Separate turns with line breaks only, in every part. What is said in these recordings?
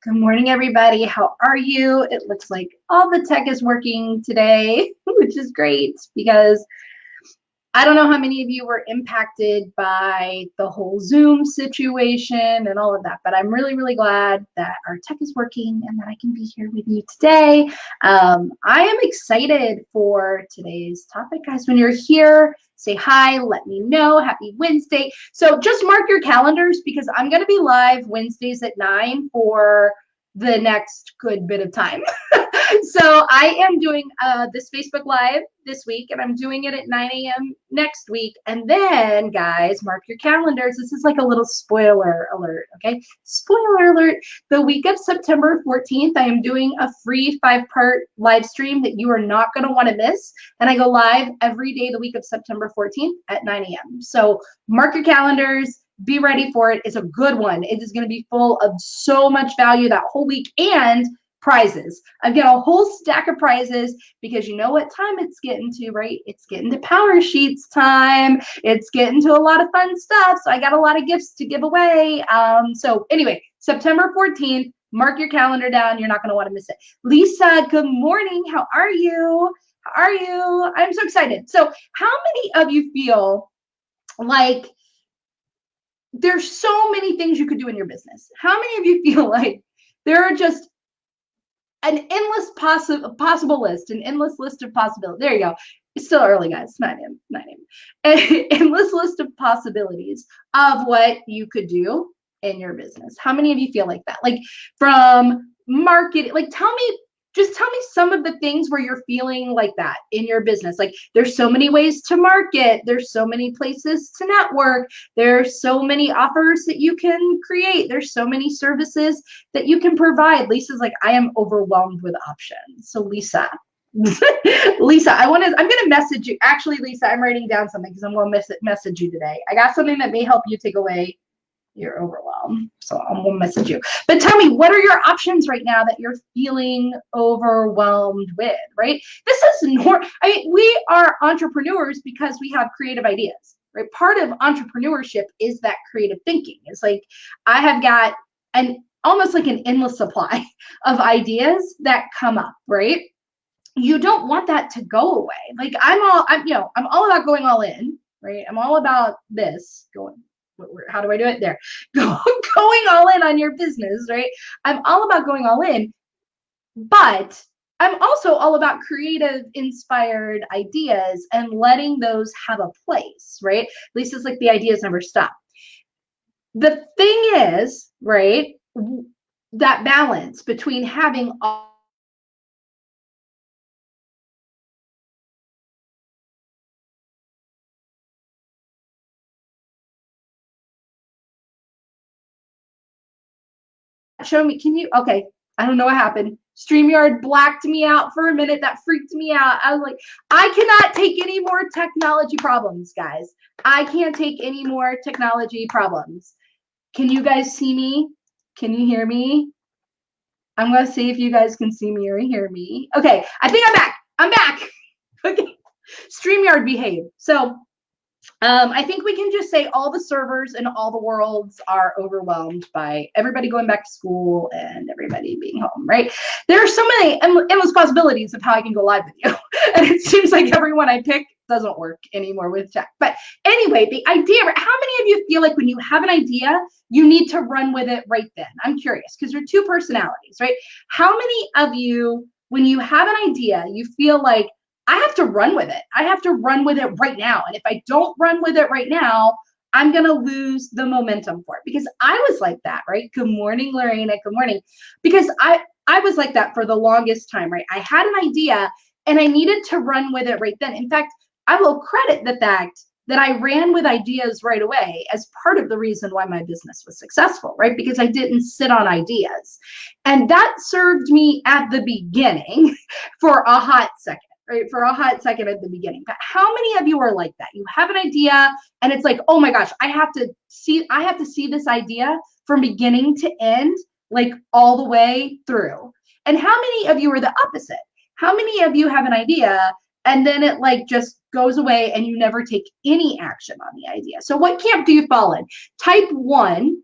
Good morning, everybody. How are you? It looks like all the tech is working today, which is great because I don't know how many of you were impacted by the whole Zoom situation and all of that, but I'm really, really glad that our tech is working and that I can be here with you today. I am excited for today's topic, guys. When you're here, say hi, let me know. Happy Wednesday. So just mark your calendars because I'm going to be live Wednesdays at 9 for the next good bit of time. So I am doing this Facebook Live this week, and I'm doing it at 9 a.m. next week. And then, guys, mark your calendars. This is like a little spoiler alert, okay? Spoiler alert. The week of September 14th, I am doing a free 5-part live stream that you are not going to want to miss. And I go live every day the week of September 14th at 9 a.m. So mark your calendars. Be ready for it. It's a good one. It is going to be full of so much value that whole week and prizes. I've got a whole stack of prizes because you know what time it's getting to, right? It's getting to Power Sheets time. It's getting to a lot of fun stuff. So I got a lot of gifts to give away. So anyway, September 14th, mark your calendar down. You're not going to want to miss it. Lisa, good morning. How are you? How are you? I'm so excited. So how many of you feel like there's so many things you could do in your business? How many of you feel like there are just an endless possible list, an endless list of possibilities? There you go. It's still early, guys. 9 a.m. 9 a.m. An endless list of possibilities of what you could do in your business. How many of you feel like that? Like from marketing, like just tell me some of the things where you're feeling like that in your business. Like there's so many ways to market. There's so many places to network. There's so many offers that you can create. There's so many services that you can provide. Lisa's like, I am overwhelmed with options. So Lisa, Lisa, I'm going to message you. Actually, Lisa, I'm writing down something because I'm going to message you today. I got something that may help you take away your overwhelm. So I'm going to message you. But tell me, what are your options right now that you're feeling overwhelmed with, right? This is we are entrepreneurs because we have creative ideas, right? Part of entrepreneurship is that creative thinking. It's like I have got almost like an endless supply of ideas that come up, right? You don't want that to go away. Like I'm all about going all in, right? I'm all about this how do I do it? There. Going all in on your business, right? I'm all about going all in, but I'm also all about creative, inspired ideas and letting those have a place, right? Lisa's like, the ideas never stop. The thing is, right, that balance between having all show me, can you, okay, I don't know what happened. StreamYard blacked me out for a minute. That freaked me out. I was like, I cannot take any more technology problems, guys. I can't take any more technology problems. Can you guys see me? Can you hear me? I'm going to see if you guys can see me or hear me. Okay, I think I'm back. I'm back. Okay, StreamYard behave. So I think we can just say all the servers in all the worlds are overwhelmed by everybody going back to school and everybody being home, right? There are so many endless possibilities of how I can go live with you. And it seems like everyone I pick doesn't work anymore with tech. But anyway, the idea, how many of you feel like when you have an idea, you need to run with it right then? I'm curious because you're two personalities, right? How many of you, when you have an idea, you feel like, I have to run with it. I have to run with it right now. And if I don't run with it right now, I'm going to lose the momentum for it. Because I was like that, right? Good morning, Lorena. Good morning. Because I was like that for the longest time, right? I had an idea and I needed to run with it right then. In fact, I will credit the fact that I ran with ideas right away as part of the reason why my business was successful, right? Because I didn't sit on ideas. And that served me at the beginning for a hot second. Right, for a hot second at the beginning. But how many of you are like that? You have an idea and it's like, oh my gosh, I have to see this idea from beginning to end, like all the way through. And how many of you are the opposite? How many of you have an idea and then it like just goes away and you never take any action on the idea? So what camp do you fall in? Type 1,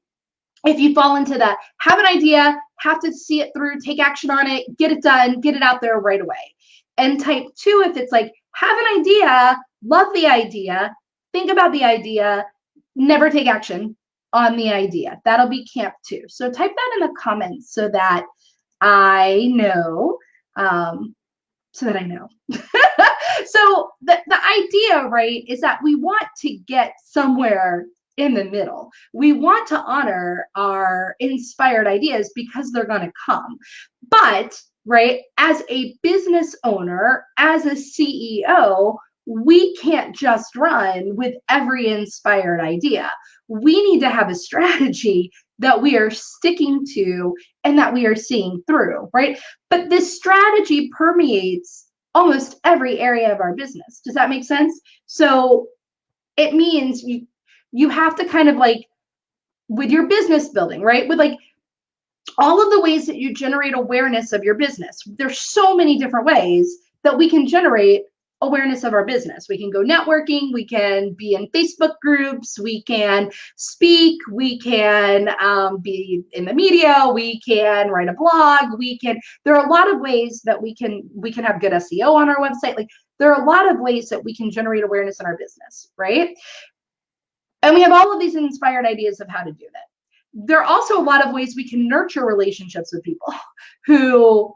if you fall into that, have an idea have to see it through, take action on it, get it done, get it out there right away. And type 2, if it's like, have an idea, love the idea, think about the idea, never take action on the idea. That'll be camp 2. So type that in the comments so that I know. So the idea, right, is that we want to get somewhere in the middle. We want to honor our inspired ideas because they're going to come. But, right, as a business owner, as a CEO, we can't just run with every inspired idea. We need to have a strategy that we are sticking to and that we are seeing through, right? But this strategy permeates almost every area of our business. Does that make sense? So it means you have to kind of like, with your business building, right? With like all of the ways that you generate awareness of your business. There's so many different ways that we can generate awareness of our business. We can go networking, we can be in Facebook groups, we can speak, we can be in the media, we can write a blog, there are a lot of ways that we can have good SEO on our website. Like there are a lot of ways that we can generate awareness in our business, right? And we have all of these inspired ideas of how to do that. There are also a lot of ways we can nurture relationships with people who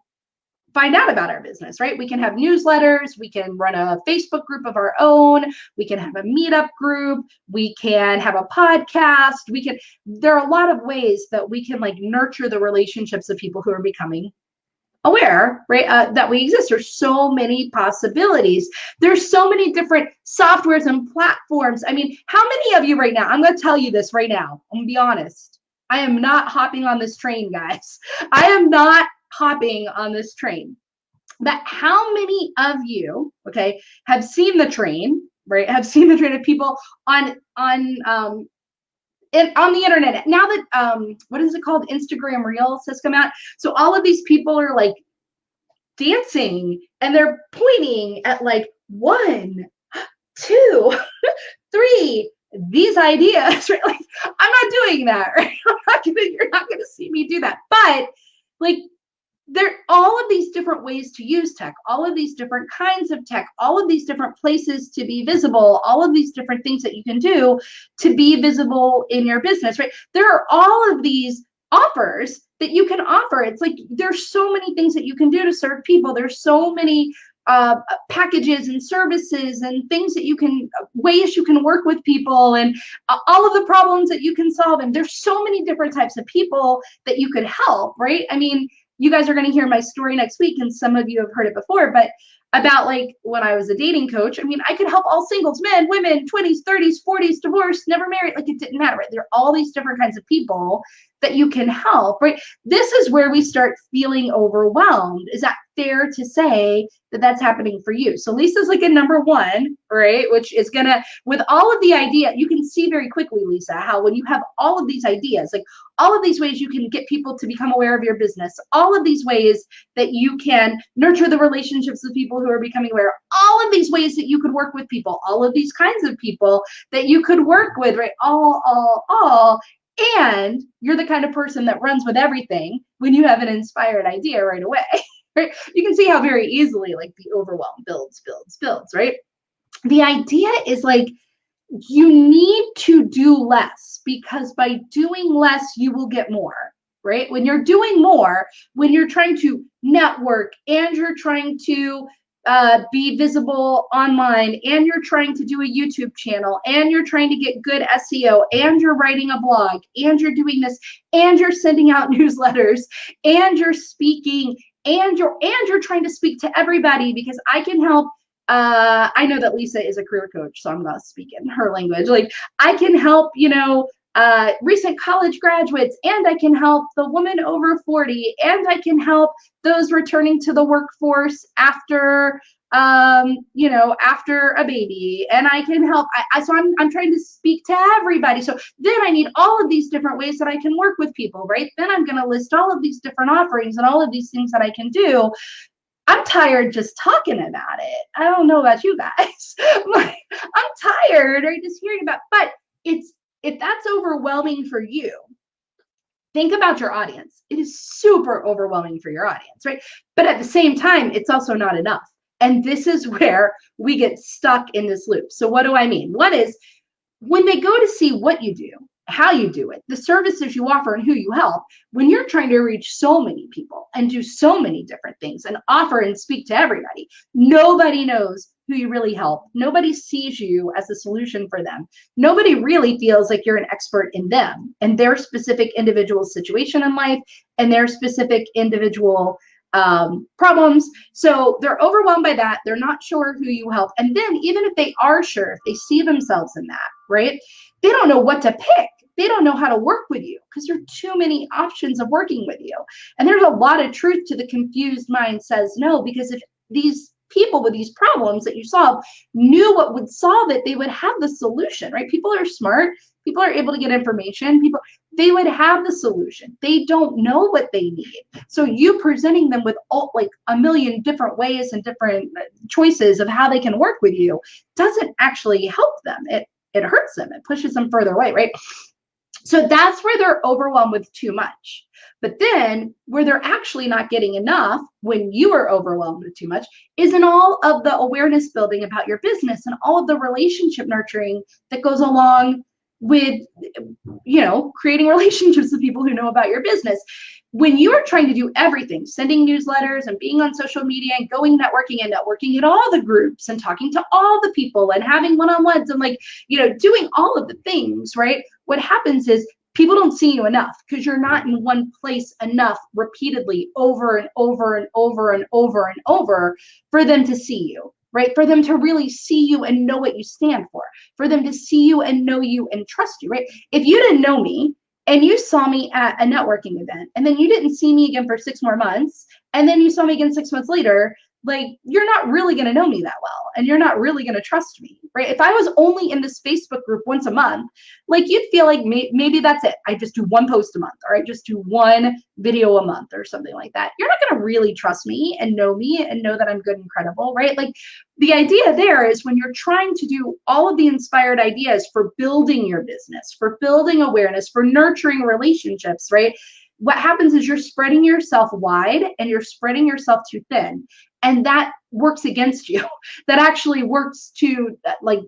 find out about our business, right? We can have newsletters, we can run a Facebook group of our own, we can have a meetup group, we can have a podcast, there are a lot of ways that we can like nurture the relationships of people who are becoming aware, right, that we exist. There's so many possibilities. There's so many different softwares and platforms. I mean, how many of you right now, I'm going to tell you this right now, I'm going to be honest, I am not hopping on this train, guys. I am not hopping on this train. But how many of you, okay, have seen the train, right? Have seen the train of people on the internet. Now that what is it called? Instagram Reels has come out. So all of these people are like dancing and they're pointing at like 1, 2, 3 these ideas, right? Like I'm not doing that, right? You're not gonna see me do that. But like there are all of these different ways to use tech, all of these different kinds of tech, all of these different places to be visible, all of these different things that you can do to be visible in your business, right? There are all of these offers that you can offer. It's like there's so many things that you can do to serve people. There's so many packages and services and things that ways you can work with people and all of the problems that you can solve. And there's so many different types of people that you could help, right? I mean, you guys are going to hear my story next week, and some of you have heard it before, but about like when I was a dating coach, I mean, I could help all singles, men, women, 20s, 30s, 40s, divorced, never married, like it didn't matter, right? There are all these different kinds of people that you can help, right? This is where we start feeling overwhelmed. Is that fair to say that that's happening for you? So Lisa's like a number 1, right? Which is gonna, with all of the idea, you can see very quickly, Lisa, how when you have all of these ideas, like all of these ways you can get people to become aware of your business, all of these ways that you can nurture the relationships with people who are becoming aware, all of these ways that you could work with people, all of these kinds of people that you could work with, right? All. And you're the kind of person that runs with everything when you have an inspired idea right away. Right? You can see how very easily like the overwhelm builds, right? The idea is like you need to do less, because by doing less, you will get more, right? When you're doing more, when you're trying to network and you're trying to be visible online, and you're trying to do a YouTube channel, and you're trying to get good SEO, and you're writing a blog, and you're doing this, and you're sending out newsletters, and you're speaking, and you're trying to speak to everybody, because I can help. I know that Lisa is a career coach, so I'm gonna speak in her language. Like I can help, recent college graduates, and I can help the woman over 40, and I can help those returning to the workforce after after a baby, and I can help. So I'm trying to speak to everybody. So then I need all of these different ways that I can work with people, right? Then I'm going to list all of these different offerings and all of these things that I can do. I'm tired just talking about it. I don't know about you guys. I'm tired, right, just hearing about. But if that's overwhelming for you, think about your audience. It is super overwhelming for your audience, right? But at the same time, it's also not enough. And this is where we get stuck in this loop. So what do I mean? One is when they go to see what you do, how you do it, the services you offer, and who you help, when you're trying to reach so many people and do so many different things and offer and speak to everybody, nobody knows who you really help. Nobody sees you as a solution for them. Nobody really feels like you're an expert in them and their specific individual situation in life and their specific individual problems. So they're overwhelmed by that. They're not sure who you help. And then even if they are sure, if they see themselves in that, right, they don't know what to pick. They don't know how to work with you because there are too many options of working with you. And there's a lot of truth to the confused mind says no, because if these people with these problems that you solve knew what would solve it, they would have the solution, right? People are smart. People are able to get information. They would have the solution. They don't know what they need. So you presenting them with like a million different ways and different choices of how they can work with you doesn't actually help them. It hurts them. It pushes them further away, right? So that's where they're overwhelmed with too much. But then where they're actually not getting enough when you are overwhelmed with too much is in all of the awareness building about your business and all of the relationship nurturing that goes along with, you know, creating relationships with people who know about your business. When you're trying to do everything, sending newsletters and being on social media and going networking at all the groups and talking to all the people and having one-on-ones and like, you know, doing all of the things, right? What happens is people don't see you enough because you're not in one place enough repeatedly over and over and over and over and over for them to see you, right? For them to really see you and know what you stand for them to see you and know you and trust you, right? If you didn't know me and you saw me at a networking event and then you didn't see me again for 6 more months and then you saw me again 6 months later, like you're not really going to know me that well and you're not really going to trust me, right? If I was only in this Facebook group once a month, like you'd feel like maybe that's it. I just do one post a month or I just do one video a month or something like that. You're not going to really trust me and know that I'm good and credible, right? Like the idea there is when you're trying to do all of the inspired ideas for building your business, for building awareness, for nurturing relationships, right? What happens is you're spreading yourself wide and you're spreading yourself too thin. And that works against you. That actually works to like,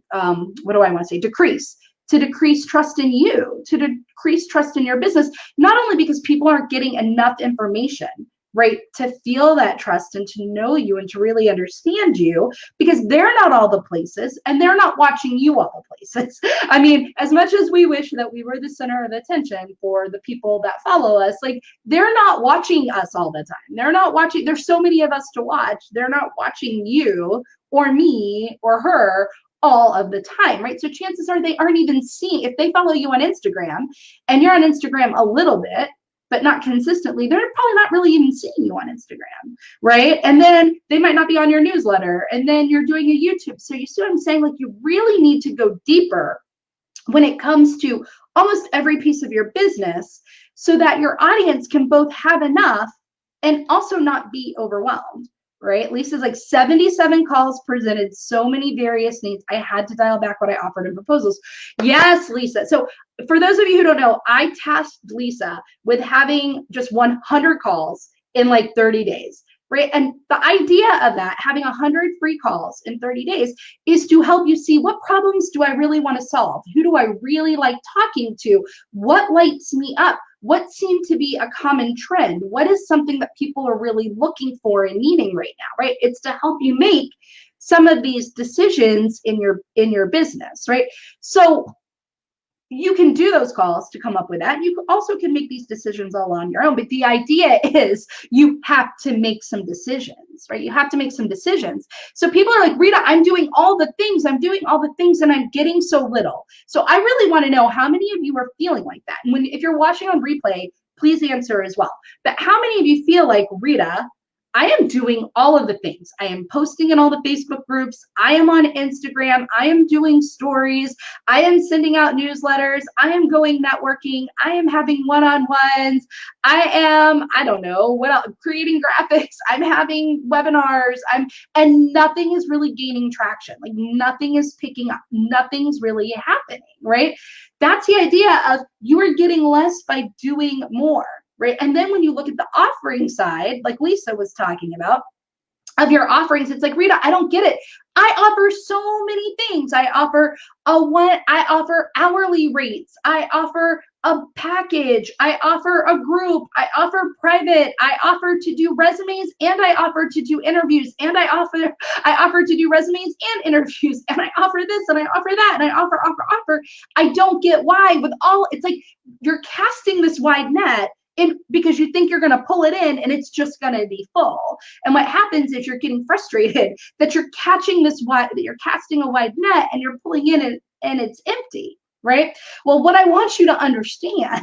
what do I want to say? To decrease trust in you, to decrease trust in your business, not only because people aren't getting enough information, right, to feel that trust and to know you and to really understand you, because they're not all the places and they're not watching you all the places. I mean, as much as we wish that we were the center of attention for the people that follow us, like they're not watching us all the time. They're not watching, there's so many of us to watch. They're not watching you or me or her all of the time, right? So chances are they aren't even seeing, if they follow you on Instagram and you're on Instagram a little bit, but not consistently, they're probably not really even seeing you on Instagram, right? And then they might not be on your newsletter, and then you're doing a YouTube. So you see what I'm saying? Like you really need to go deeper when it comes to almost every piece of your business so that your audience can both have enough and also not be overwhelmed, right? Lisa's like 77 calls presented, so many various needs. I had to dial back what I offered in proposals. Yes, Lisa. So for those of you who don't know, I tasked Lisa with having just 100 calls in like 30 days, right? And the idea of that, having 100 free calls in 30 days, is to help you see what problems do I really want to solve? Who do I really like talking to? What lights me up? What seemed to be a common trend? What is something that people are really looking for and needing right now, right? It's to help you make some of these decisions in your business, right? So you can do those calls to come up with that. You also can make these decisions all on your own. But the idea is you have to make some decisions, right? You have to make some decisions. So people are like, Rita, I'm doing all the things. I'm doing all the things and I'm getting so little. So I really want to know how many of you are feeling like that. And if you're watching on replay, please answer as well. But how many of you feel like, Rita, I am doing all of the things. I am posting in all the Facebook groups. I am on Instagram. I am doing stories. I am sending out newsletters. I am going networking. I am having one-on-ones. I don't know, what else, creating graphics. I'm having webinars. And nothing is really gaining traction. Like nothing is picking up. Nothing's really happening, right? That's the idea of you are getting less by doing more. Right? And then when you look at the offering side, like Lisa was talking about, of your offerings, it's like, Rita, I don't get it. I offer so many things. I offer hourly rates. I offer a package. I offer a group. I offer private. I offer to do resumes and I offer to do interviews and I offer to do resumes and interviews and I offer this and I offer that and I offer. I don't get why with all, it's like you're casting this wide net because you think you're going to pull it in and it's just going to be full. And what happens is you're getting frustrated that you're catching that you're casting a wide net and you're pulling in and it's empty, right? Well, what I want you to understand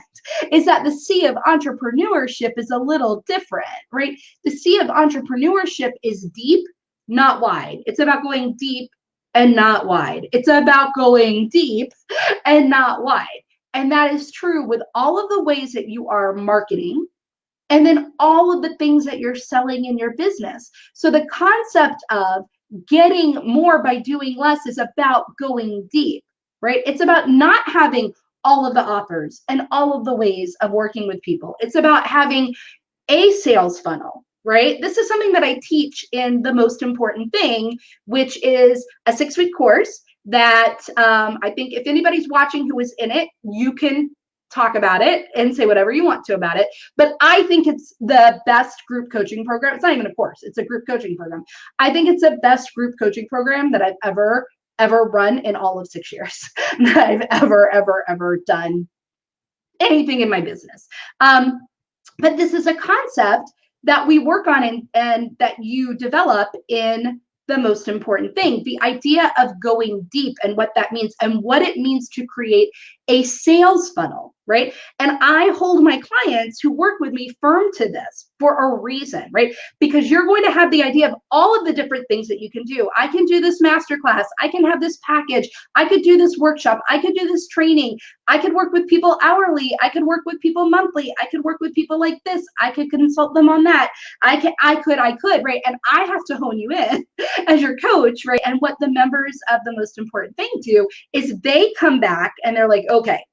is that the sea of entrepreneurship is a little different, right? The sea of entrepreneurship is deep, not wide. It's about going deep and not wide. It's about going deep and not wide. And that is true with all of the ways that you are marketing and then all of the things that you're selling in your business. So the concept of getting more by doing less is about going deep, right? It's about not having all of the offers and all of the ways of working with people. It's about having a sales funnel, right? This is something that I teach in The Most Important Thing, which is a 6-week course that I think if anybody's watching who is in it, you can talk about it and say whatever you want to about it. But I think it's the best group coaching program. It's not even a course, it's a group coaching program. I think it's the best group coaching program that I've ever run in all of 6 years that I've ever done anything in my business. But this is a concept that we work on and that you develop in The Most Important Thing, the idea of going deep and what that means and what it means to create a sales funnel, right? And I hold my clients who work with me firm to this for a reason, right? Because you're going to have the idea of all of the different things that you can do. I can do this masterclass. I can have this package. I could do this workshop. I could do this training. I could work with people hourly. I could work with people monthly. I could work with people like this. I could consult them on that. I could, right? And I have to hone you in as your coach, right? And what the members of The Most Important Thing do is they come back and they're like, okay,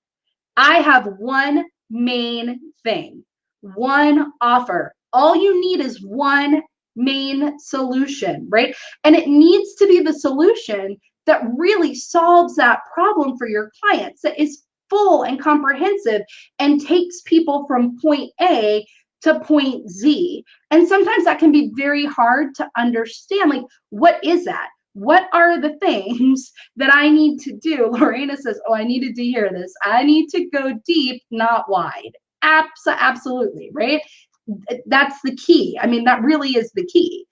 I have one main thing, one offer. All you need is one main solution, right? And it needs to be the solution that really solves that problem for your clients, that is full and comprehensive and takes people from point A to point Z. And sometimes that can be very hard to understand. Like, what is that? What are the things that I need to do? Lorena says, oh, I needed to hear this. I need to go deep, not wide. Absolutely, right? That's the key. I mean, that really is the key.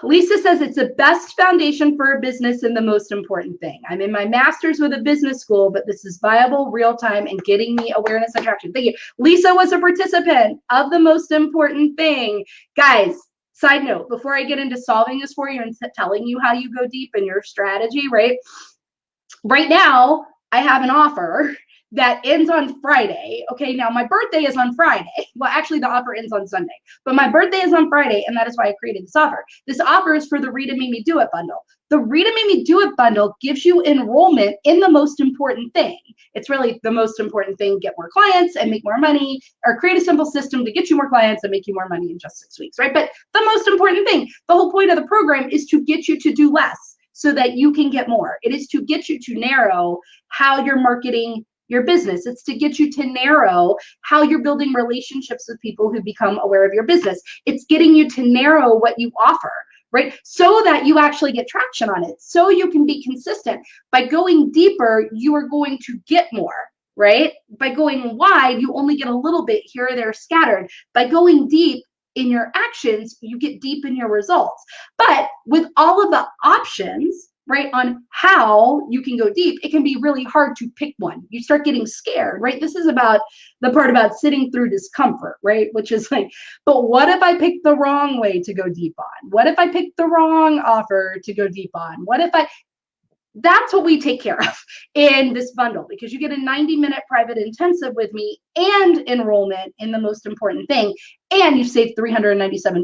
Lisa says it's the best foundation for a business and the most important thing. I'm in my master's with a business school, but this is viable, real time, and getting me awareness and traction. Thank you. Lisa was a participant of The Most Important Thing. Guys, side note, before I get into solving this for you and telling you how you go deep in your strategy, right? Right now, I have an offer that ends on Friday. Okay, now my birthday is on Friday. Well, actually the offer ends on Sunday, but my birthday is on Friday, and that is why I created this offer. This offer is for the Rita Made Me Do It bundle. The Rita Made Me Do It bundle gives you enrollment in The Most Important Thing. It's really the most important thing: get more clients and make more money, or create a simple system to get you more clients and make you more money in just 6 weeks, right? But the most important thing, the whole point of the program is to get you to do less so that you can get more. It is to get you to narrow how you're marketing your business. It's to get you to narrow how you're building relationships with people who become aware of your business. It's getting you to narrow what you offer, right? So that you actually get traction on it, so you can be consistent. By going deeper, you are going to get more, right? By going wide, you only get a little bit here or there scattered. By going deep in your actions, you get deep in your results. But with all of the options, right, on how you can go deep, it can be really hard to pick one. You start getting scared, right? This is about the part about sitting through discomfort, right? Which is like, but what if I pick the wrong way to go deep on? What if I pick the wrong offer to go deep on? What if I, that's what we take care of in this bundle, because you get a 90-minute private intensive with me and enrollment in the most important thing. And you save $397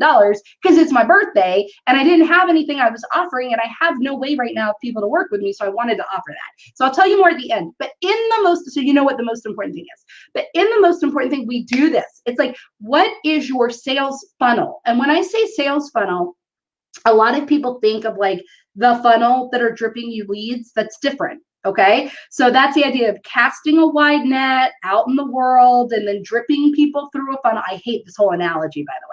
because it's my birthday and I didn't have anything I was offering, and I have no way right now of people to work with me. So I wanted to offer that. So I'll tell you more at the end, but in the most, so you know what the most important thing is, but in the most important thing, we do this. It's like, what is your sales funnel? And when I say sales funnel, a lot of people think of like the funnel that are dripping you leads. That's different. Okay. So that's the idea of casting a wide net out in the world and then dripping people through a funnel. I hate this whole analogy, by the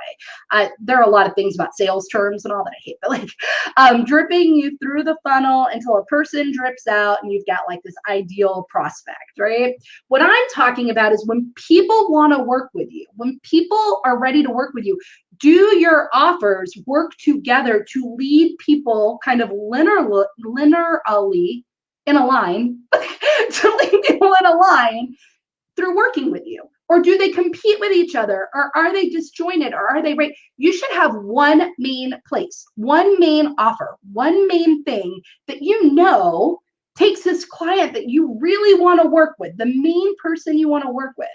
way. There are a lot of things about sales terms and all that I hate, but like dripping you through the funnel until a person drips out and you've got like this ideal prospect, right? What I'm talking about is when people want to work with you, when people are ready to work with you, do your offers work together to lead people kind of linearly in a line, to lead people in a line through working with you? Or do they compete with each other? Or are they disjointed? Or are they right? You should have one main place, one main offer, one main thing that you know takes this client that you really want to work with, the main person you want to work with,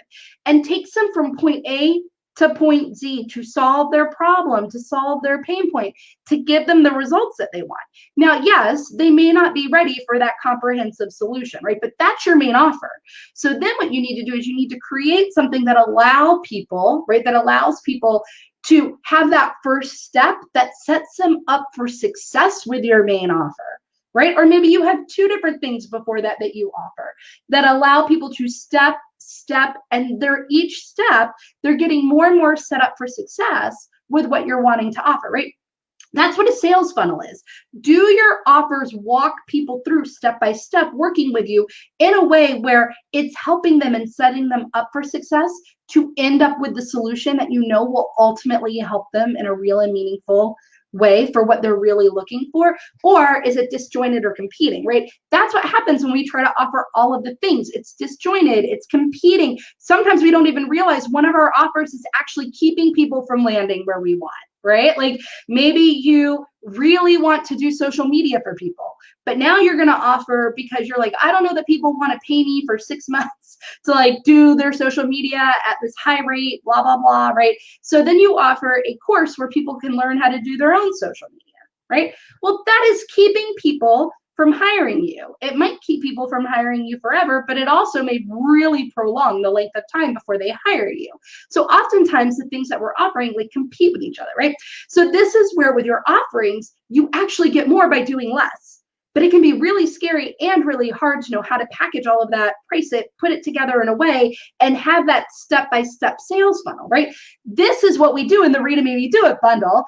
and takes them from point A to point Z to solve their problem, to solve their pain point, to give them the results that they want. Now, yes, they may not be ready for that comprehensive solution, right? But that's your main offer. So then what you need to do is you need to create something that allows people, right? That allows people to have that first step that sets them up for success with your main offer, right? Or maybe you have two different things before that that you offer that allow people to step, and they're each step, they're getting more and more set up for success with what you're wanting to offer, right? That's what a sales funnel is. Do your offers walk people through step by step, working with you in a way where it's helping them and setting them up for success to end up with the solution that you know will ultimately help them in a real and meaningful way for what they're really looking for? Or is it disjointed or competing, right? That's what happens when we try to offer all of the things. It's disjointed, it's competing. Sometimes we don't even realize one of our offers is actually keeping people from landing where we want, right? Like maybe you really want to do social media for people, but now you're going to offer, because you're like, I don't know that people want to pay me for 6 months to like do their social media at this high rate, blah, blah, blah, right? So then you offer a course where people can learn how to do their own social media, right? Well, that is keeping people from hiring you. It might keep people from hiring you forever, but it also may really prolong the length of time before they hire you. So oftentimes the things that we're offering like compete with each other, right? So this is where with your offerings, you actually get more by doing less. But it can be really scary and really hard to know how to package all of that, price it, put it together in a way, and have that step-by-step sales funnel, right? This is what we do in the Rita Made Me Do It bundle.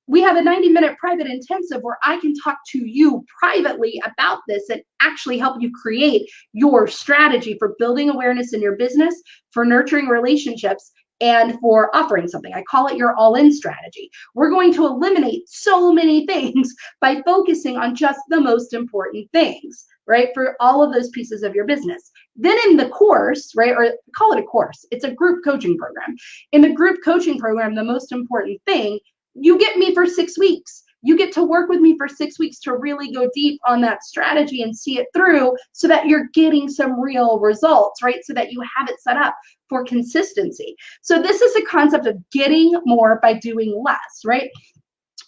We have a 90-minute private intensive where I can talk to you privately about this and actually help you create your strategy for building awareness in your business, for nurturing relationships, and for offering something. I call it your all-in strategy. We're going to eliminate so many things by focusing on just the most important things, right? For all of those pieces of your business. Then in the course, right, or call it a course, it's a group coaching program. In the group coaching program, the most important thing, you get me for 6 weeks. You get to work with me for 6 weeks to really go deep on that strategy and see it through so that you're getting some real results, right? So that you have it set up for consistency. So this is a concept of getting more by doing less, right?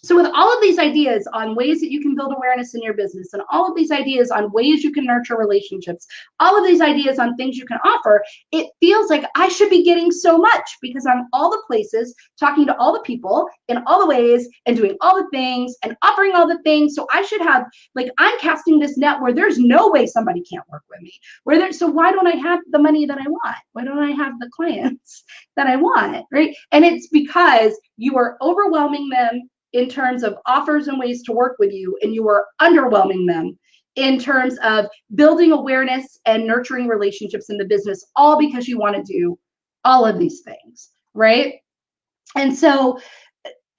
So with all of these ideas on ways that you can build awareness in your business, and all of these ideas on ways you can nurture relationships, all of these ideas on things you can offer, it feels like I should be getting so much because I'm all the places, talking to all the people in all the ways and doing all the things and offering all the things. So I should have, like, I'm casting this net where there's no way somebody can't work with me. So why don't I have the money that I want? Why don't I have the clients that I want, right? And it's because you are overwhelming them in terms of offers and ways to work with you, and you are underwhelming them in terms of building awareness and nurturing relationships in the business, all because you want to do all of these things, right? And so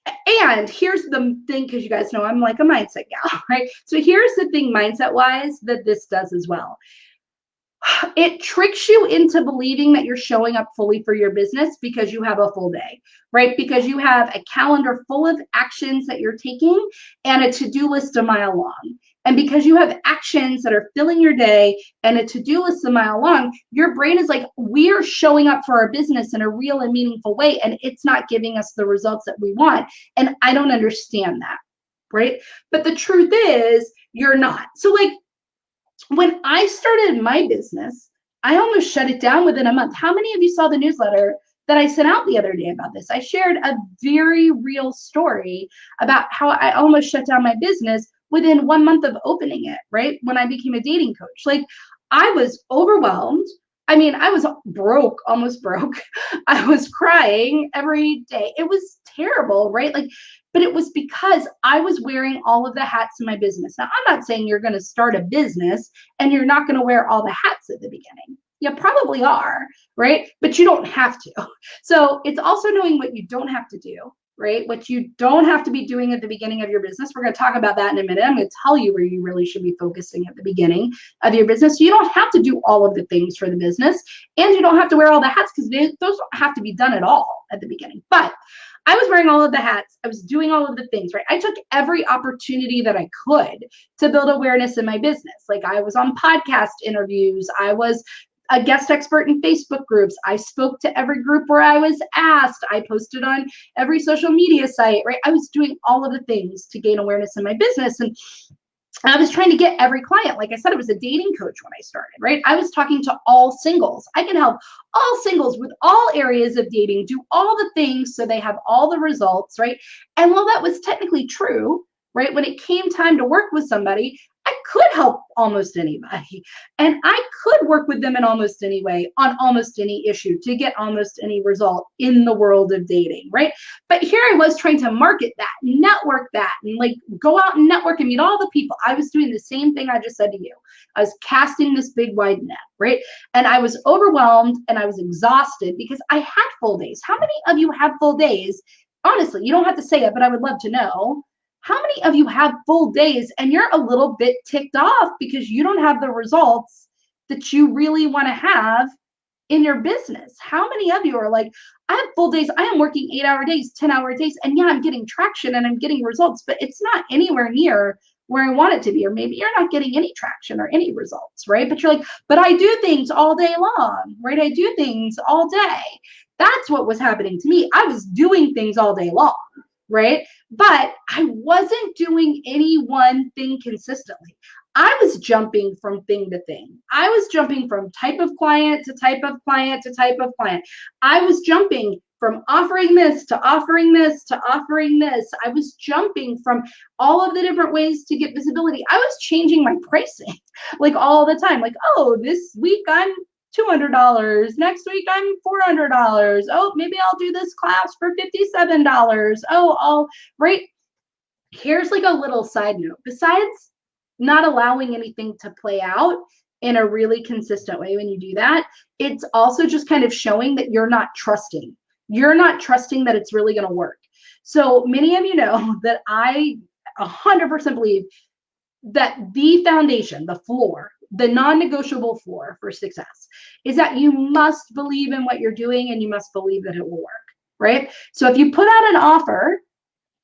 And here's the thing, because you guys know I'm like a mindset gal, right? So here's the thing, mindset wise, that this does as well. It tricks you into believing that you're showing up fully for your business because you have a full day, right? Because you have a calendar full of actions that you're taking and a to-do list a mile long. And because you have actions that are filling your day and a to-do list a mile long, your brain is like, we're showing up for our business in a real and meaningful way, and it's not giving us the results that we want. And I don't understand that, right? But the truth is, you're not. So like, when I started my business, I almost shut it down within a month. How many of you saw the newsletter that I sent out the other day about this? I shared a very real story about how I almost shut down my business within 1 month of opening it, right? When I became a dating coach. Like, I was overwhelmed. I mean, I was broke, almost broke. I was crying every day. It was terrible, right? Like, but it was because I was wearing all of the hats in my business. Now, I'm not saying you're going to start a business and you're not going to wear all the hats at the beginning. You probably are, right? But you don't have to. So it's also knowing what you don't have to do, right? What you don't have to be doing at the beginning of your business. We're going to talk about that in a minute. I'm going to tell you where you really should be focusing at the beginning of your business. You don't have to do all of the things for the business, and you don't have to wear all the hats, because those don't have to be done at all at the beginning. But I was wearing all of the hats. I was doing all of the things, right? I took every opportunity that I could to build awareness in my business. Like, I was on podcast interviews. I was a guest expert in Facebook groups. I spoke to every group where I was asked. I posted on every social media site, right? I was doing all of the things to gain awareness in my business. And I was trying to get every client. Like I said, I was a dating coach when I started, right? I was talking to all singles. I can help all singles with all areas of dating, do all the things so they have all the results, right? And while that was technically true, right, when it came time to work with somebody, I could help almost anybody. And I could work with them in almost any way on almost any issue to get almost any result in the world of dating, right? But here I was trying to market that, network that, and like go out and network and meet all the people. I was doing the same thing I just said to you. I was casting this big wide net, right? And I was overwhelmed and I was exhausted because I had full days. How many of you have full days? Honestly, you don't have to say it, but I would love to know. How many of you have full days and you're a little bit ticked off because you don't have the results that you really want to have in your business? How many of you are like, I have full days, I am working 8-hour days, 10-hour days, and yeah, I'm getting traction and I'm getting results, but it's not anywhere near where I want it to be. Or maybe you're not getting any traction or any results, right? But you're like, but I do things all day long, right? I do things all day. That's what was happening to me. I was doing things all day long, right? But I wasn't doing any one thing consistently. I was jumping from thing to thing. I was jumping from type of client to type of client to type of client. I was jumping from offering this to offering this to offering this. I was jumping from all of the different ways to get visibility. I was changing my pricing like all the time. Like, oh, this week I'm $200. Next week I'm $400. Oh, maybe I'll do this class for $57. Oh, right. Here's like a little side note. Besides not allowing anything to play out in a really consistent way when you do that, it's also just kind of showing that you're not trusting. You're not trusting that it's really going to work. So many of you know that I 100% believe that the foundation, the floor, the non-negotiable floor for success is that you must believe in what you're doing and you must believe that it will work, right? So if you put out an offer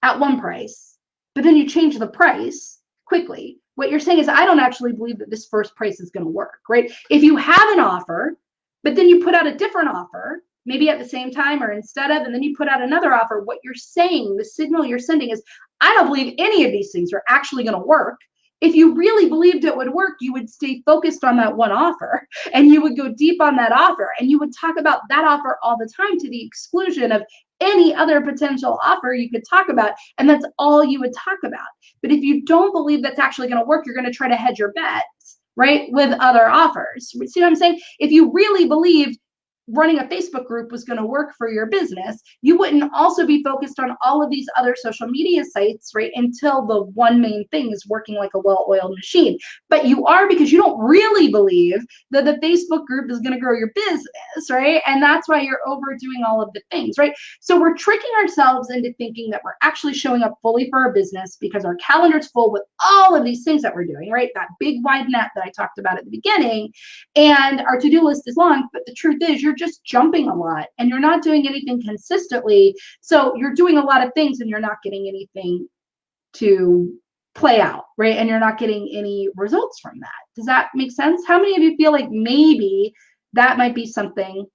at one price, but then you change the price quickly, what you're saying is, I don't actually believe that this first price is going to work, right? If you have an offer, but then you put out a different offer, maybe at the same time or instead of, and then you put out another offer, what you're saying, the signal you're sending is, I don't believe any of these things are actually going to work. If you really believed it would work, you would stay focused on that one offer and you would go deep on that offer and you would talk about that offer all the time to the exclusion of any other potential offer you could talk about, and that's all you would talk about. But if you don't believe that's actually going to work, you're going to try to hedge your bets, right, with other offers. See what I'm saying? If you really believed running a Facebook group was going to work for your business, you wouldn't also be focused on all of these other social media sites, right? Until the one main thing is working like a well-oiled machine. But you are, because you don't really believe that the Facebook group is going to grow your business, right? And that's why you're overdoing all of the things, right? So we're tricking ourselves into thinking that we're actually showing up fully for our business because our calendar's full with all of these things that we're doing, right? That big wide net that I talked about at the beginning. And our to-do list is long, but the truth is you're just jumping a lot and you're not doing anything consistently. So you're doing a lot of things and you're not getting anything to play out, right? And you're not getting any results from that. Does that make sense? How many of you feel like maybe that might be something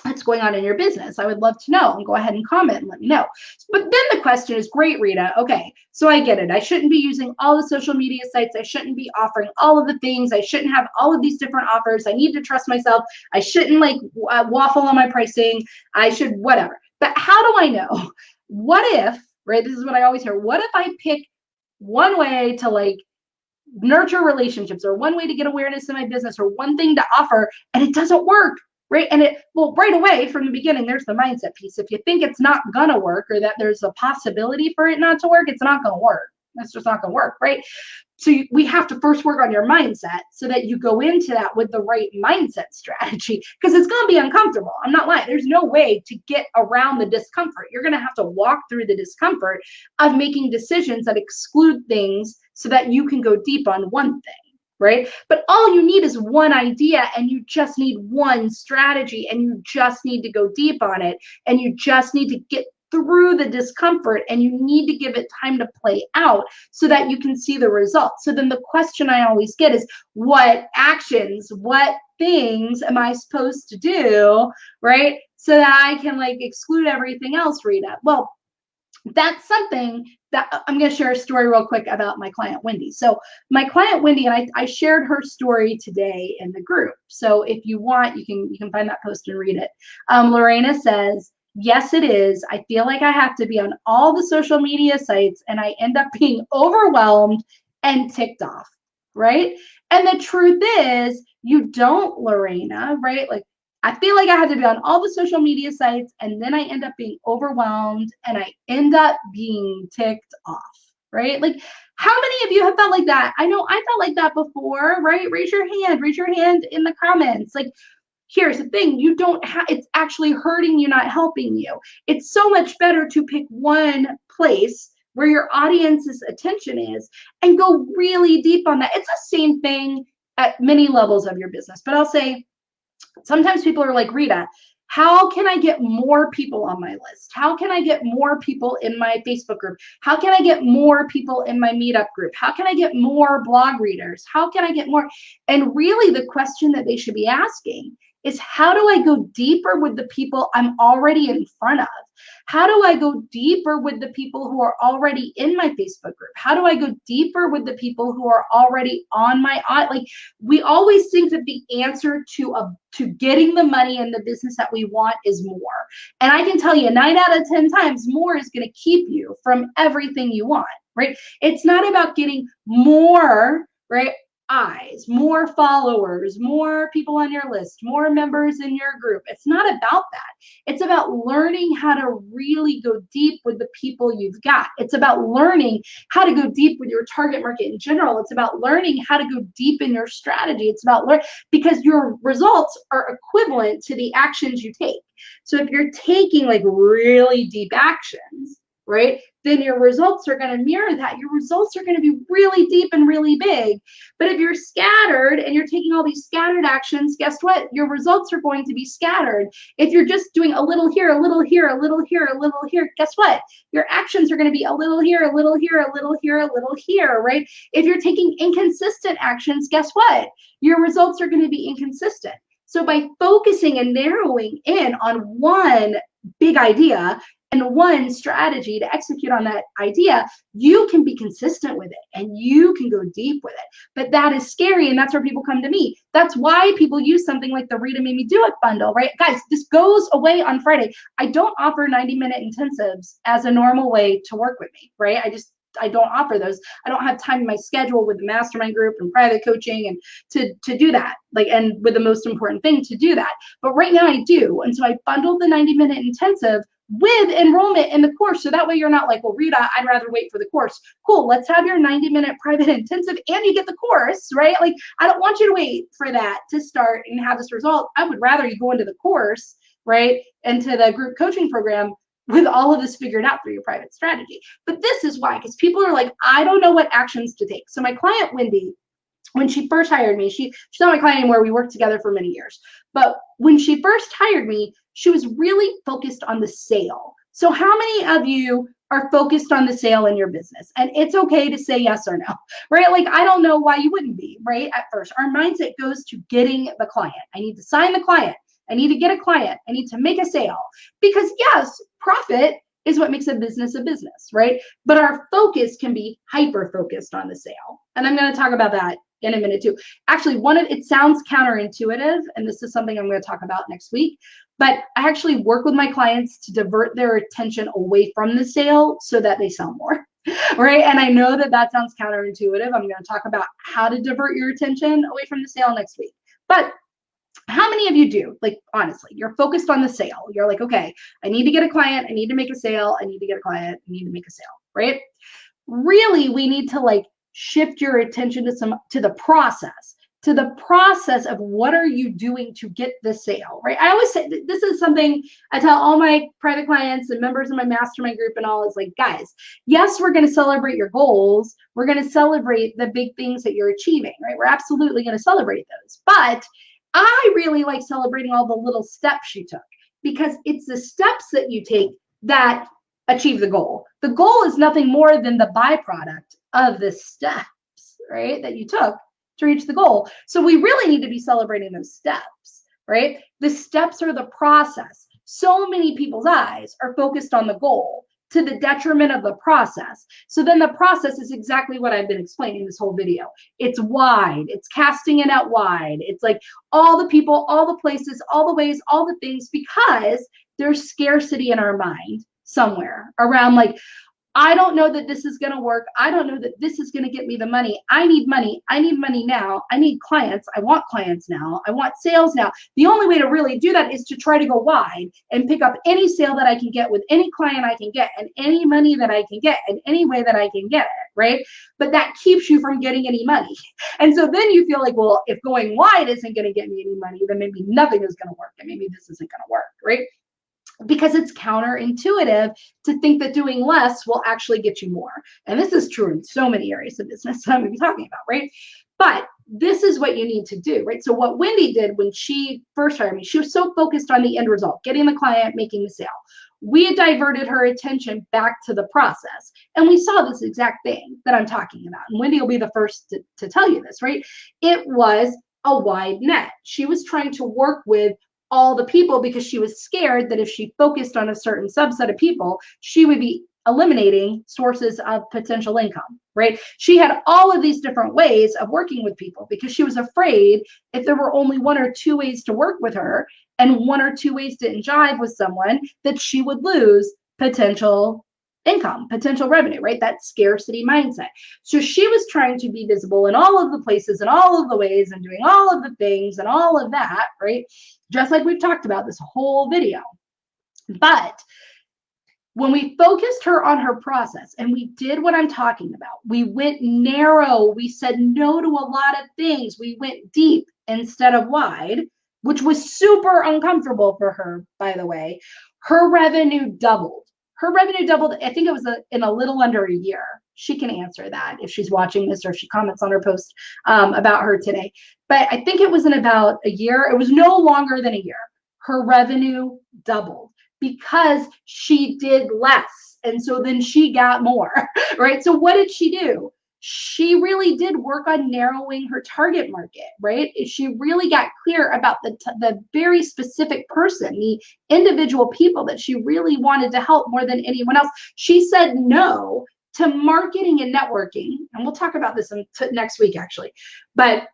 that's going on in your business? I would love to know, and go ahead and comment and let me know. But then the question is, great, Rita, okay, so I get it. I shouldn't be using all the social media sites. I shouldn't be offering all of the things. I shouldn't have all of these different offers. I need to trust myself. I shouldn't like waffle on my pricing. I should whatever. But how do I know? What if, right, this is what I always hear, what if I pick one way to like nurture relationships, or one way to get awareness in my business, or one thing to offer, and it doesn't work? Right? And well, right away from the beginning, there's the mindset piece. If you think it's not gonna work, or that there's a possibility for it not to work, it's not gonna work. It's just not gonna work, right? So we have to first work on your mindset so that you go into that with the right mindset strategy, because it's gonna be uncomfortable. I'm not lying. There's no way to get around the discomfort. You're gonna have to walk through the discomfort of making decisions that exclude things so that you can go deep on one thing. Right? But all you need is one idea, and you just need one strategy, and you just need to go deep on it, and you just need to get through the discomfort, and you need to give it time to play out so that you can see the results. So then the question I always get is, what actions, what things am I supposed to do, right? So that I can like exclude everything else, Rita. Well, that's something that I'm going to share a story real quick about my client, Wendy. So my client, Wendy, and I shared her story today in the group. So if you want, you can find that post and read it. Lorena says, yes, it is. I feel like I have to be on all the social media sites and I end up being overwhelmed and ticked off, right? And the truth is you don't, Lorena, right? Like, I feel like I have to be on all the social media sites and then I end up being overwhelmed and I end up being ticked off, right? Like, how many of you have felt like that? I know I felt like that before, right? Raise your hand in the comments. Like, here's the thing, you don't have, it's actually hurting you, not helping you. It's so much better to pick one place where your audience's attention is and go really deep on that. It's the same thing at many levels of your business, but I'll say, sometimes people are like, Rita, how can I get more people on my list? How can I get more people in my Facebook group? How can I get more people in my meetup group? How can I get more blog readers? How can I get more? And really the question that they should be asking is, how do I go deeper with the people I'm already in front of? How do I go deeper with the people who are already in my Facebook group? How do I go deeper with the people who are already on my, like, we always think that the answer to getting the money in the business that we want is more. And I can tell you 9 out of 10 times more is going to keep you from everything you want, right? It's not about getting more, right? Eyes, more followers, more people on your list, more members in your group. It's not about that. It's about learning how to really go deep with the people you've got. It's about learning how to go deep with your target market in general. It's about learning how to go deep in your strategy. It's about because your results are equivalent to the actions you take. So if you're taking like really deep actions, right, then your results are going to mirror that. Your results are going to be really deep and really big. But if you're scattered and you're taking all these scattered actions, guess what? Your results are going to be scattered. If you're just doing a little here, a little here, a little here, a little here, guess what? Your actions are going to be a little here, a little here, a little here, a little here, right? If you're taking inconsistent actions, guess what? Your results are going to be inconsistent. So by focusing and narrowing in on one big idea and one strategy to execute on that idea, you can be consistent with it and you can go deep with it. But that is scary, and that's where people come to me. That's why people use something like the Rita Made Me Do It bundle, right? Guys, this goes away on Friday. I don't offer 90-minute intensives as a normal way to work with me, right? I don't offer those. I don't have time in my schedule with the mastermind group and private coaching and to do that, like, and with the most important thing to do that. But right now I do. And so I bundled the 90-minute intensive with enrollment in the course. So that way you're not like, well, Rita, I'd rather wait for the course. Cool, let's have your 90-minute private intensive and you get the course, right? Like, I don't want you to wait for that to start and have this result. I would rather you go into the course, right, into the group coaching program with all of this figured out for your private strategy. But this is why, because people are like, I don't know what actions to take. So my client, Wendy, when she first hired me, she's not my client anymore. We worked together for many years. But when she first hired me, she was really focused on the sale. So how many of you are focused on the sale in your business? And it's okay to say yes or no, right? Like, I don't know why you wouldn't be, right? At first, our mindset goes to getting the client. I need to sign the client. I need to get a client. I need to make a sale. Because yes, profit is what makes a business, right? But our focus can be hyper-focused on the sale. And I'm going to talk about that in a minute too. Actually, it sounds counterintuitive, and this is something I'm going to talk about next week, but I actually work with my clients to divert their attention away from the sale so that they sell more, right? And I know that sounds counterintuitive. I'm going to talk about how to divert your attention away from the sale next week. But how many of you do, like, honestly, you're focused on the sale. You're like, okay, I need to get a client. I need to make a sale. I need to get a client. I need to make a sale, right? Really, we need to like shift your attention to the process of what are you doing to get the sale, right? I always say, this is something I tell all my private clients and members of my mastermind group and all, is like, guys, yes, we're going to celebrate your goals. We're going to celebrate the big things that you're achieving, right? We're absolutely going to celebrate those. But I really like celebrating all the little steps you took, because it's the steps that you take that achieve the goal. The goal is nothing more than the byproduct of the steps, right, that you took to reach the goal. So we really need to be celebrating those steps, right? The steps are the process. So many people's eyes are focused on the goal to the detriment of the process. So then the process is exactly what I've been explaining this whole video. It's wide, it's casting it out wide. It's like all the people, all the places, all the ways, all the things, because there's scarcity in our mind somewhere around, like, I don't know that this is going to work. I don't know that this is going to get me the money. I need money. I need money now. I need clients. I want clients now. I want sales now. The only way to really do that is to try to go wide and pick up any sale that I can get with any client I can get and any money that I can get in any way that I can get it, right? But that keeps you from getting any money. And so then you feel like, well, if going wide isn't going to get me any money, then maybe nothing is going to work and maybe this isn't going to work, right? Because it's counterintuitive to think that doing less will actually get you more. And this is true in so many areas of business that I'm going to be talking about, right? But this is what you need to do, right? So what Wendy did when she first hired me, she was so focused on the end result, getting the client, making the sale. We diverted her attention back to the process. And we saw this exact thing that I'm talking about. And Wendy will be the first to tell you this, right? It was a wide net. She was trying to work with all the people because she was scared that if she focused on a certain subset of people, she would be eliminating sources of potential income, right? She had all of these different ways of working with people because she was afraid if there were only one or two ways to work with her and one or two ways to jive with someone, that she would lose potential income, potential revenue, right? That scarcity mindset. So she was trying to be visible in all of the places and all of the ways and doing all of the things and all of that, right? Just like we've talked about this whole video. But when we focused her on her process and we did what I'm talking about, we went narrow, we said no to a lot of things, we went deep instead of wide, which was super uncomfortable for her, by the way. Her revenue doubled. Her revenue doubled, I think it was in a little under a year. She can answer that if she's watching this or if she comments on her post about her today. But I think it was in about a year. It was no longer than a year. Her revenue doubled because she did less. And so then she got more, right? So what did she do? She really did work on narrowing her target market, right? She really got clear about the very specific person, the individual people that she really wanted to help more than anyone else. She said no to marketing and networking, and we'll talk about this next week actually, but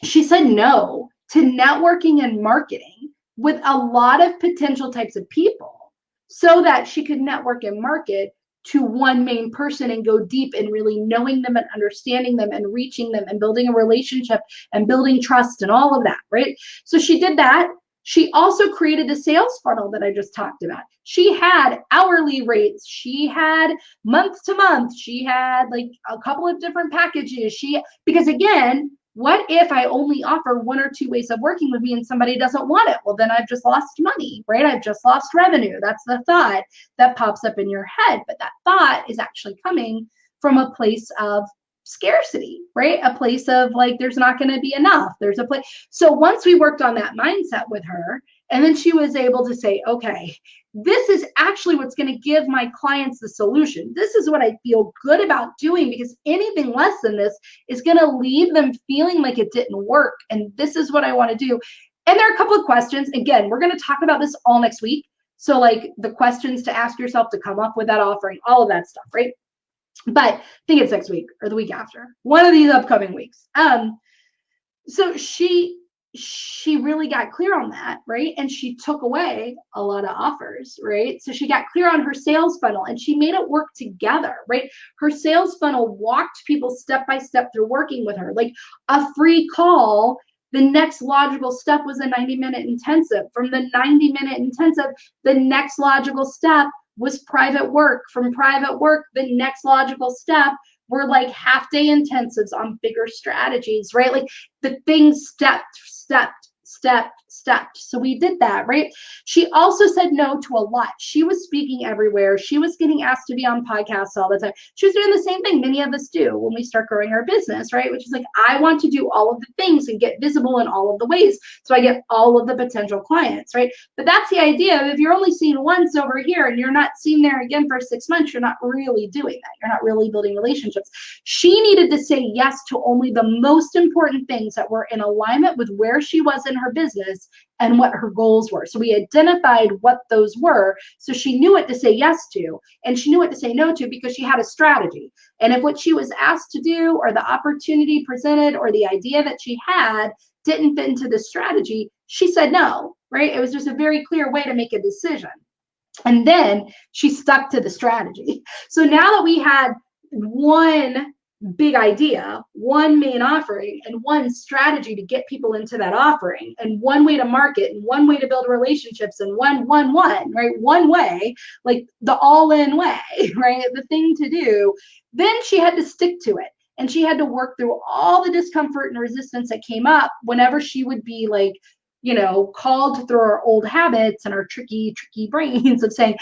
she said no to networking and marketing with a lot of potential types of people so that she could network and market to one main person and go deep in really knowing them and understanding them and reaching them and building a relationship and building trust and all of that, right? So she did that. She also created the sales funnel that I just talked about. She had hourly rates. She had month to month. She had like a couple of different packages. Because again, what if I only offer one or two ways of working with me and somebody doesn't want it? Well, then I've just lost money, right? I've just lost revenue. That's the thought that pops up in your head. But that thought is actually coming from a place of scarcity, right? A place of like, there's not going to be enough. There's a place. So once we worked on that mindset with her, and then she was able to say, okay, this is actually what's going to give my clients the solution. This is what I feel good about doing, because anything less than this is going to leave them feeling like it didn't work. And this is what I want to do. And there are a couple of questions. Again, we're going to talk about this all next week. So like the questions to ask yourself to come up with that offering, all of that stuff, right? But I think it's next week or the week after, one of these upcoming weeks. So she really got clear on that, right? And she took away a lot of offers, right? So she got clear on her sales funnel and she made it work together, right? Her sales funnel walked people step by step through working with her. Like a free call, the next logical step was a 90-minute intensive. From the 90-minute intensive, the next logical step was private work. From private work, the next logical step were like half-day intensives on bigger strategies, right? Like the things stepped. So we did that, right? She also said no to a lot. She was speaking everywhere. She was getting asked to be on podcasts all the time. She was doing the same thing many of us do when we start growing our business, right? Which is like, I want to do all of the things and get visible in all of the ways so I get all of the potential clients, right? But that's the idea of if you're only seen once over here and you're not seen there again for 6 months, you're not really doing that. You're not really building relationships. She needed to say yes to only the most important things that were in alignment with where she was in her business and what her goals were. So we identified what those were. So she knew what to say yes to, and she knew what to say no to because she had a strategy. And if what she was asked to do or the opportunity presented or the idea that she had didn't fit into the strategy, she said no, right? It was just a very clear way to make a decision. And then she stuck to the strategy. So now that we had one big idea, one main offering, and one strategy to get people into that offering, and one way to market, and one way to build relationships, and one, right? One way, like the all-in way, right? The thing to do. Then she had to stick to it. And she had to work through all the discomfort and resistance that came up whenever she would be like, called through our old habits and our tricky brains of saying,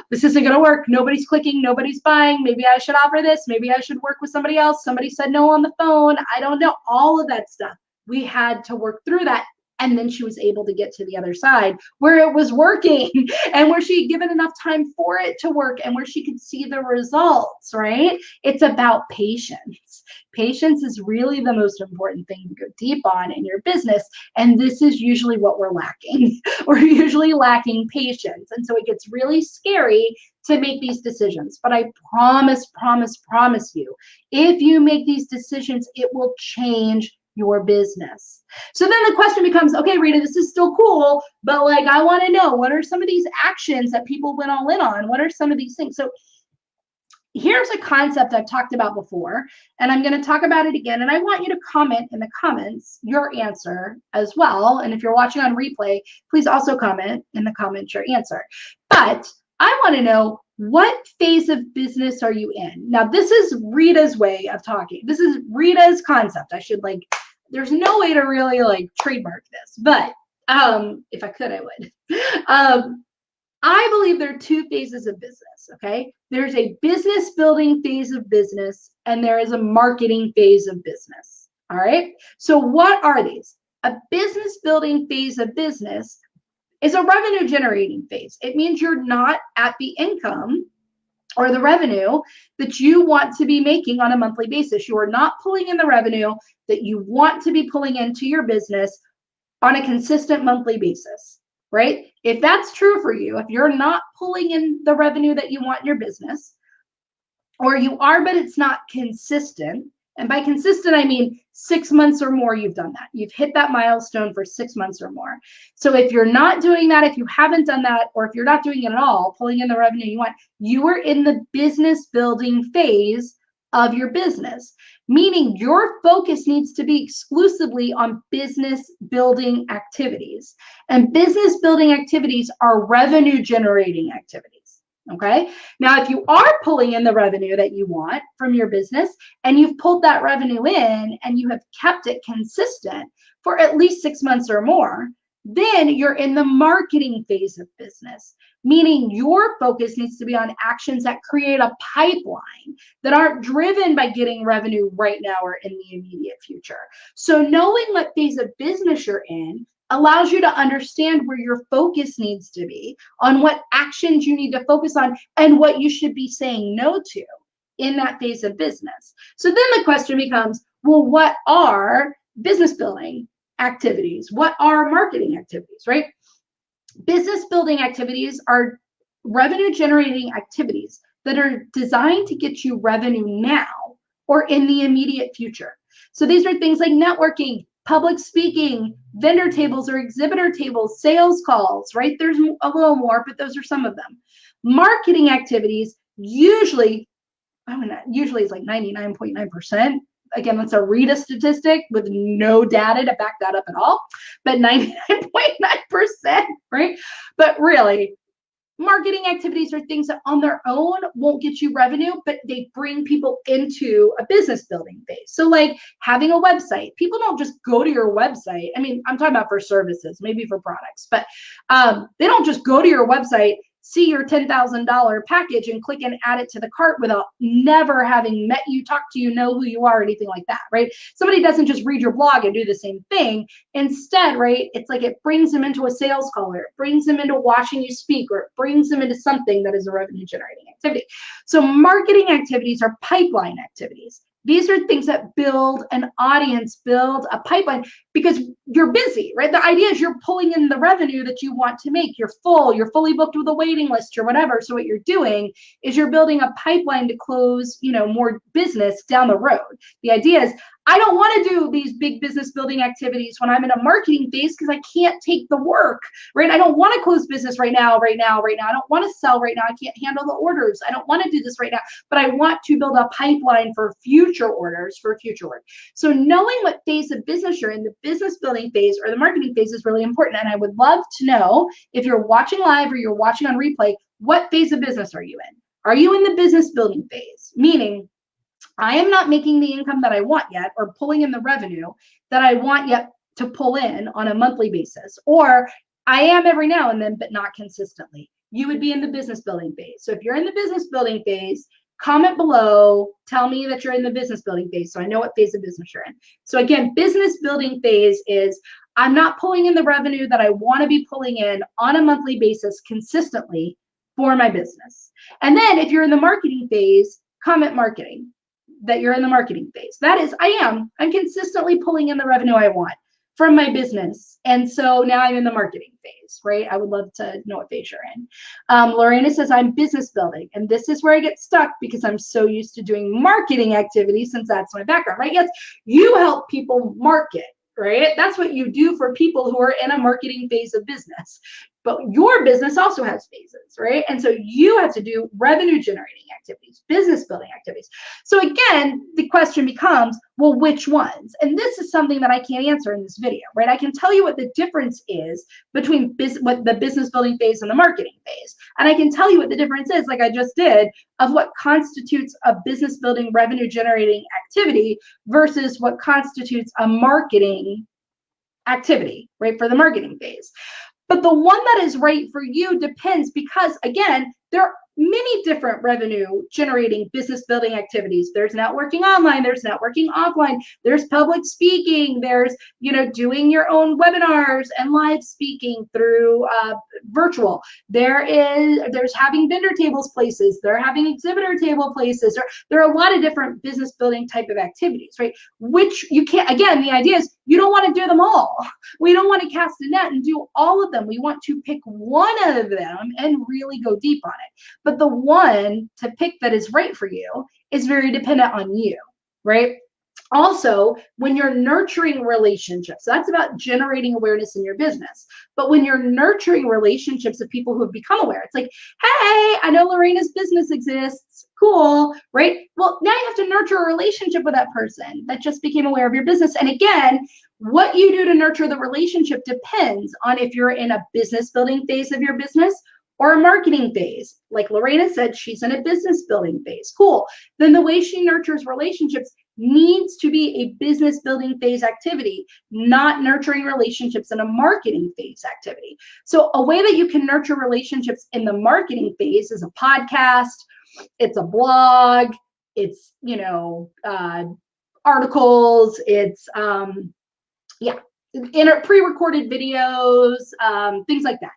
this isn't going to work. Nobody's clicking. Nobody's buying. Maybe I should offer this. Maybe I should work with somebody else. Somebody said no on the phone. I don't know. All of that stuff. We had to work through that. And then she was able to get to the other side where it was working and where she had given enough time for it to work and where she could see the results, right? It's about patience. Patience is really the most important thing to go deep on in your business. And this is usually what we're lacking. We're usually lacking patience. And so it gets really scary to make these decisions. But I promise you, if you make these decisions, it will change your business. So then the question becomes, okay, Rita, this is still cool, but like, I want to know, what are some of these actions that people went all in on? What are some of these things? So here's a concept I've talked about before, and I'm going to talk about it again. And I want you to comment in the comments your answer as well. And if you're watching on replay, please also comment in the comments your answer. But I want to know, what phase of business are you in? Now, this is Rita's way of talking. This is Rita's concept. There's no way to really trademark this, but if I could, I would. I believe there are two phases of business, okay? There's a business building phase of business, and there is a marketing phase of business, all right? So what are these? A business building phase of business is a revenue generating phase. It means you're not at the income or the revenue that you want to be making on a monthly basis. You are not pulling in the revenue that you want to be pulling into your business on a consistent monthly basis, right? If that's true for you, if you're not pulling in the revenue that you want in your business, or you are, but it's not consistent, And by consistent, I mean 6 months or more you've done that. You've hit that milestone for 6 months or more. So if you're not doing that, if you haven't done that, or if you're not doing it at all, pulling in the revenue you want, you are in the business building phase of your business, meaning your focus needs to be exclusively on business building activities. And business building activities are revenue generating activities. Okay. Now, if you are pulling in the revenue that you want from your business and you've pulled that revenue in and you have kept it consistent for at least 6 months or more, then you're in the marketing phase of business, meaning your focus needs to be on actions that create a pipeline that aren't driven by getting revenue right now or in the immediate future. So knowing what phase of business you're in allows you to understand where your focus needs to be, on what actions you need to focus on, and what you should be saying no to in that phase of business. So then the question becomes, well, what are business building activities? What are marketing activities, right? Business building activities are revenue generating activities that are designed to get you revenue now or in the immediate future. So these are things like networking, public speaking, vendor tables or exhibitor tables, sales calls, right? There's a little more, but those are some of them. Marketing activities usually is like 99.9%. Again, that's a RITA statistic with no data to back that up at all, but 99.9%, right? But really, marketing activities are things that on their own won't get you revenue, but they bring people into a business building phase. So like having a website, people don't just go to your website. I mean, I'm talking about for services, maybe for products, but they don't just go to your website, see your $10,000 package and click and add it to the cart without never having met you, talk to you, know who you are, or anything like that, right? Somebody doesn't just read your blog and do the same thing. Instead, right, it's like it brings them into a sales call, or it brings them into watching you speak, or it brings them into something that is a revenue generating activity. So marketing activities are pipeline activities. These are things that build an audience, build a pipeline, because you're busy, right? The idea is you're pulling in the revenue that you want to make. You're fully booked with a waiting list or whatever. So what you're doing is you're building a pipeline to close, more business down the road. The idea is I don't want to do these big business building activities when I'm in a marketing phase because I can't take the work, right? I don't want to close business right now. I don't want to sell right now. I can't handle the orders. I don't want to do this right now, but I want to build a pipeline for future orders, for future work. So knowing what phase of business you're in, the business building phase or the marketing phase, is really important. And I would love to know, if you're watching live or you're watching on replay, what phase of business are you in? Are you in the business building phase? Meaning, I am not making the income that I want yet, or pulling in the revenue that I want yet to pull in on a monthly basis, or I am every now and then, but not consistently. You would be in the business building phase. So if you're in the business building phase, comment below, tell me that you're in the business building phase so I know what phase of business you're in. So again, business building phase is I'm not pulling in the revenue that I want to be pulling in on a monthly basis consistently for my business. And then if you're in the marketing phase, comment marketing, that you're in the marketing phase. That is, I'm consistently pulling in the revenue I want from my business. And so now I'm in the marketing phase, right? I would love to know what phase you're in. Lorena says, I'm business building. And this is where I get stuck because I'm so used to doing marketing activities since that's my background, right? Yes, you help people market, right? That's what you do for people who are in a marketing phase of business. But your business also has phases, right? And so you have to do revenue generating activities, business building activities. So again, the question becomes, well, which ones? And this is something that I can't answer in this video, right? I can tell you what the difference is between what the business building phase and the marketing phase. And I can tell you what the difference is, like I just did, of what constitutes a business building revenue generating activity versus what constitutes a marketing activity, right? For the marketing phase. But the one that is right for you depends, because again, there are many different revenue generating business building activities. There's networking online, there's networking offline, there's public speaking, there's doing your own webinars and live speaking through virtual. There's having vendor tables places, they're having exhibitor table places. There are a lot of different business building type of activities, right? Which you can't, again, the idea is you don't want to do them all. We don't want to cast a net and do all of them. We want to pick one of them and really go deep on it. But the one to pick that is right for you is very dependent on you, right? Also, when you're nurturing relationships, so that's about generating awareness in your business. But when you're nurturing relationships of people who have become aware, it's like, hey, I know Lorena's business exists. Cool, right? Well, now you have to nurture a relationship with that person that just became aware of your business. And again, what you do to nurture the relationship depends on if you're in a business building phase of your business or a marketing phase. Like Lorena said, she's in a business building phase. Cool. Then the way she nurtures relationships needs to be a business building phase activity, not nurturing relationships in a marketing phase activity. So a way that you can nurture relationships in the marketing phase is a podcast, it's a blog, it's, articles, it's, pre-recorded videos, things like that.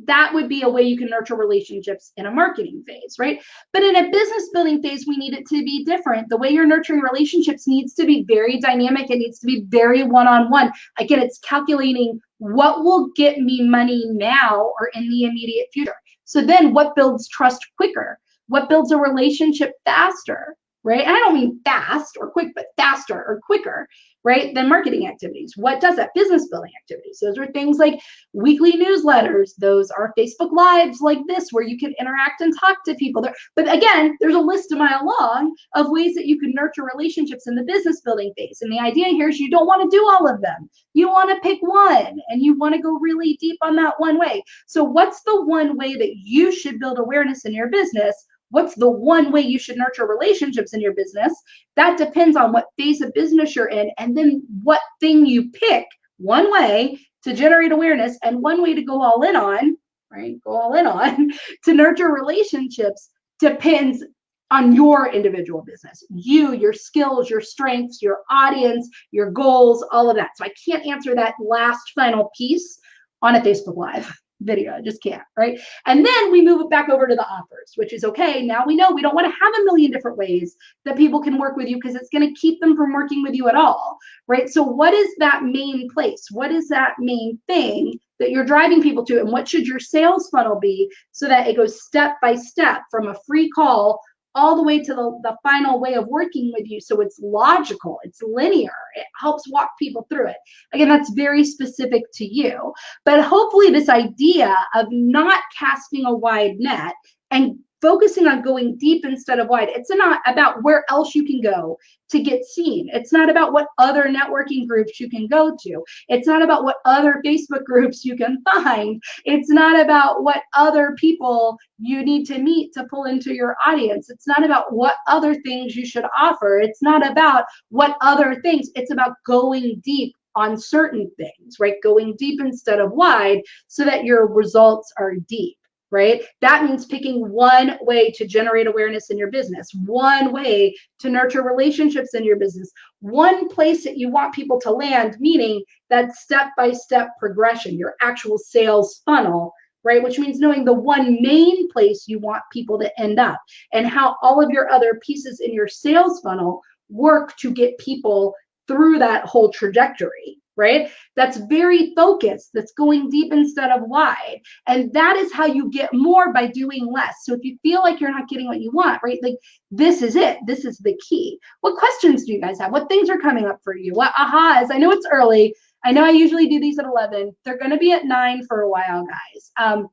That would be a way you can nurture relationships in a marketing phase, right? But in a business building phase, we need it to be different. The way you're nurturing relationships needs to be very dynamic. It needs to be very one-on-one. Again, it's calculating what will get me money now or in the immediate future. So then what builds trust quicker? What builds a relationship faster, right? And I don't mean fast or quick, but faster or quicker, right, than marketing activities. What does that? Business building activities. Those are things like weekly newsletters. Those are Facebook Lives like this, where you can interact and talk to people. But again, there's a list a mile long of ways that you can nurture relationships in the business building phase. And the idea here is you don't want to do all of them. You want to pick one, and you want to go really deep on that one way. So what's the one way that you should build awareness in your business? What's the one way you should nurture relationships in your business? That depends on what phase of business you're in, and then what thing you pick, one way to generate awareness and one way to go all in on, right? Go all in on to nurture relationships depends on your individual business, you, your skills, your strengths, your audience, your goals, all of that. So I can't answer that last final piece on a Facebook Live video. I just can't, right? And then we move it back over to the offers, which is okay. Now we know we don't want to have a million different ways that people can work with you, because it's going to keep them from working with you at all, right? So what is that main place? What is that main thing that you're driving people to? And what should your sales funnel be so that it goes step by step from a free call all the way to the final way of working with you, so it's logical, it's linear, it helps walk people through it. Again, that's very specific to you, but hopefully this idea of not casting a wide net and focusing on going deep instead of wide, it's not about where else you can go to get seen. It's not about what other networking groups you can go to. It's not about what other Facebook groups you can find. It's not about what other people you need to meet to pull into your audience. It's not about what other things you should offer. It's not about what other things. It's about going deep on certain things, right? Going deep instead of wide so that your results are deep. Right? That means picking one way to generate awareness in your business, one way to nurture relationships in your business, one place that you want people to land, meaning that step-by-step progression, your actual sales funnel, right? Which means knowing the one main place you want people to end up and how all of your other pieces in your sales funnel work to get people through that whole trajectory, right? That's very focused, that's going deep instead of wide. And that is how you get more by doing less. So if you feel like you're not getting what you want, right? Like this is it, this is the key. What questions do you guys have? What things are coming up for you? What ahas? I know it's early. I know I usually do these at 11. They're gonna be at 9 for a while, guys.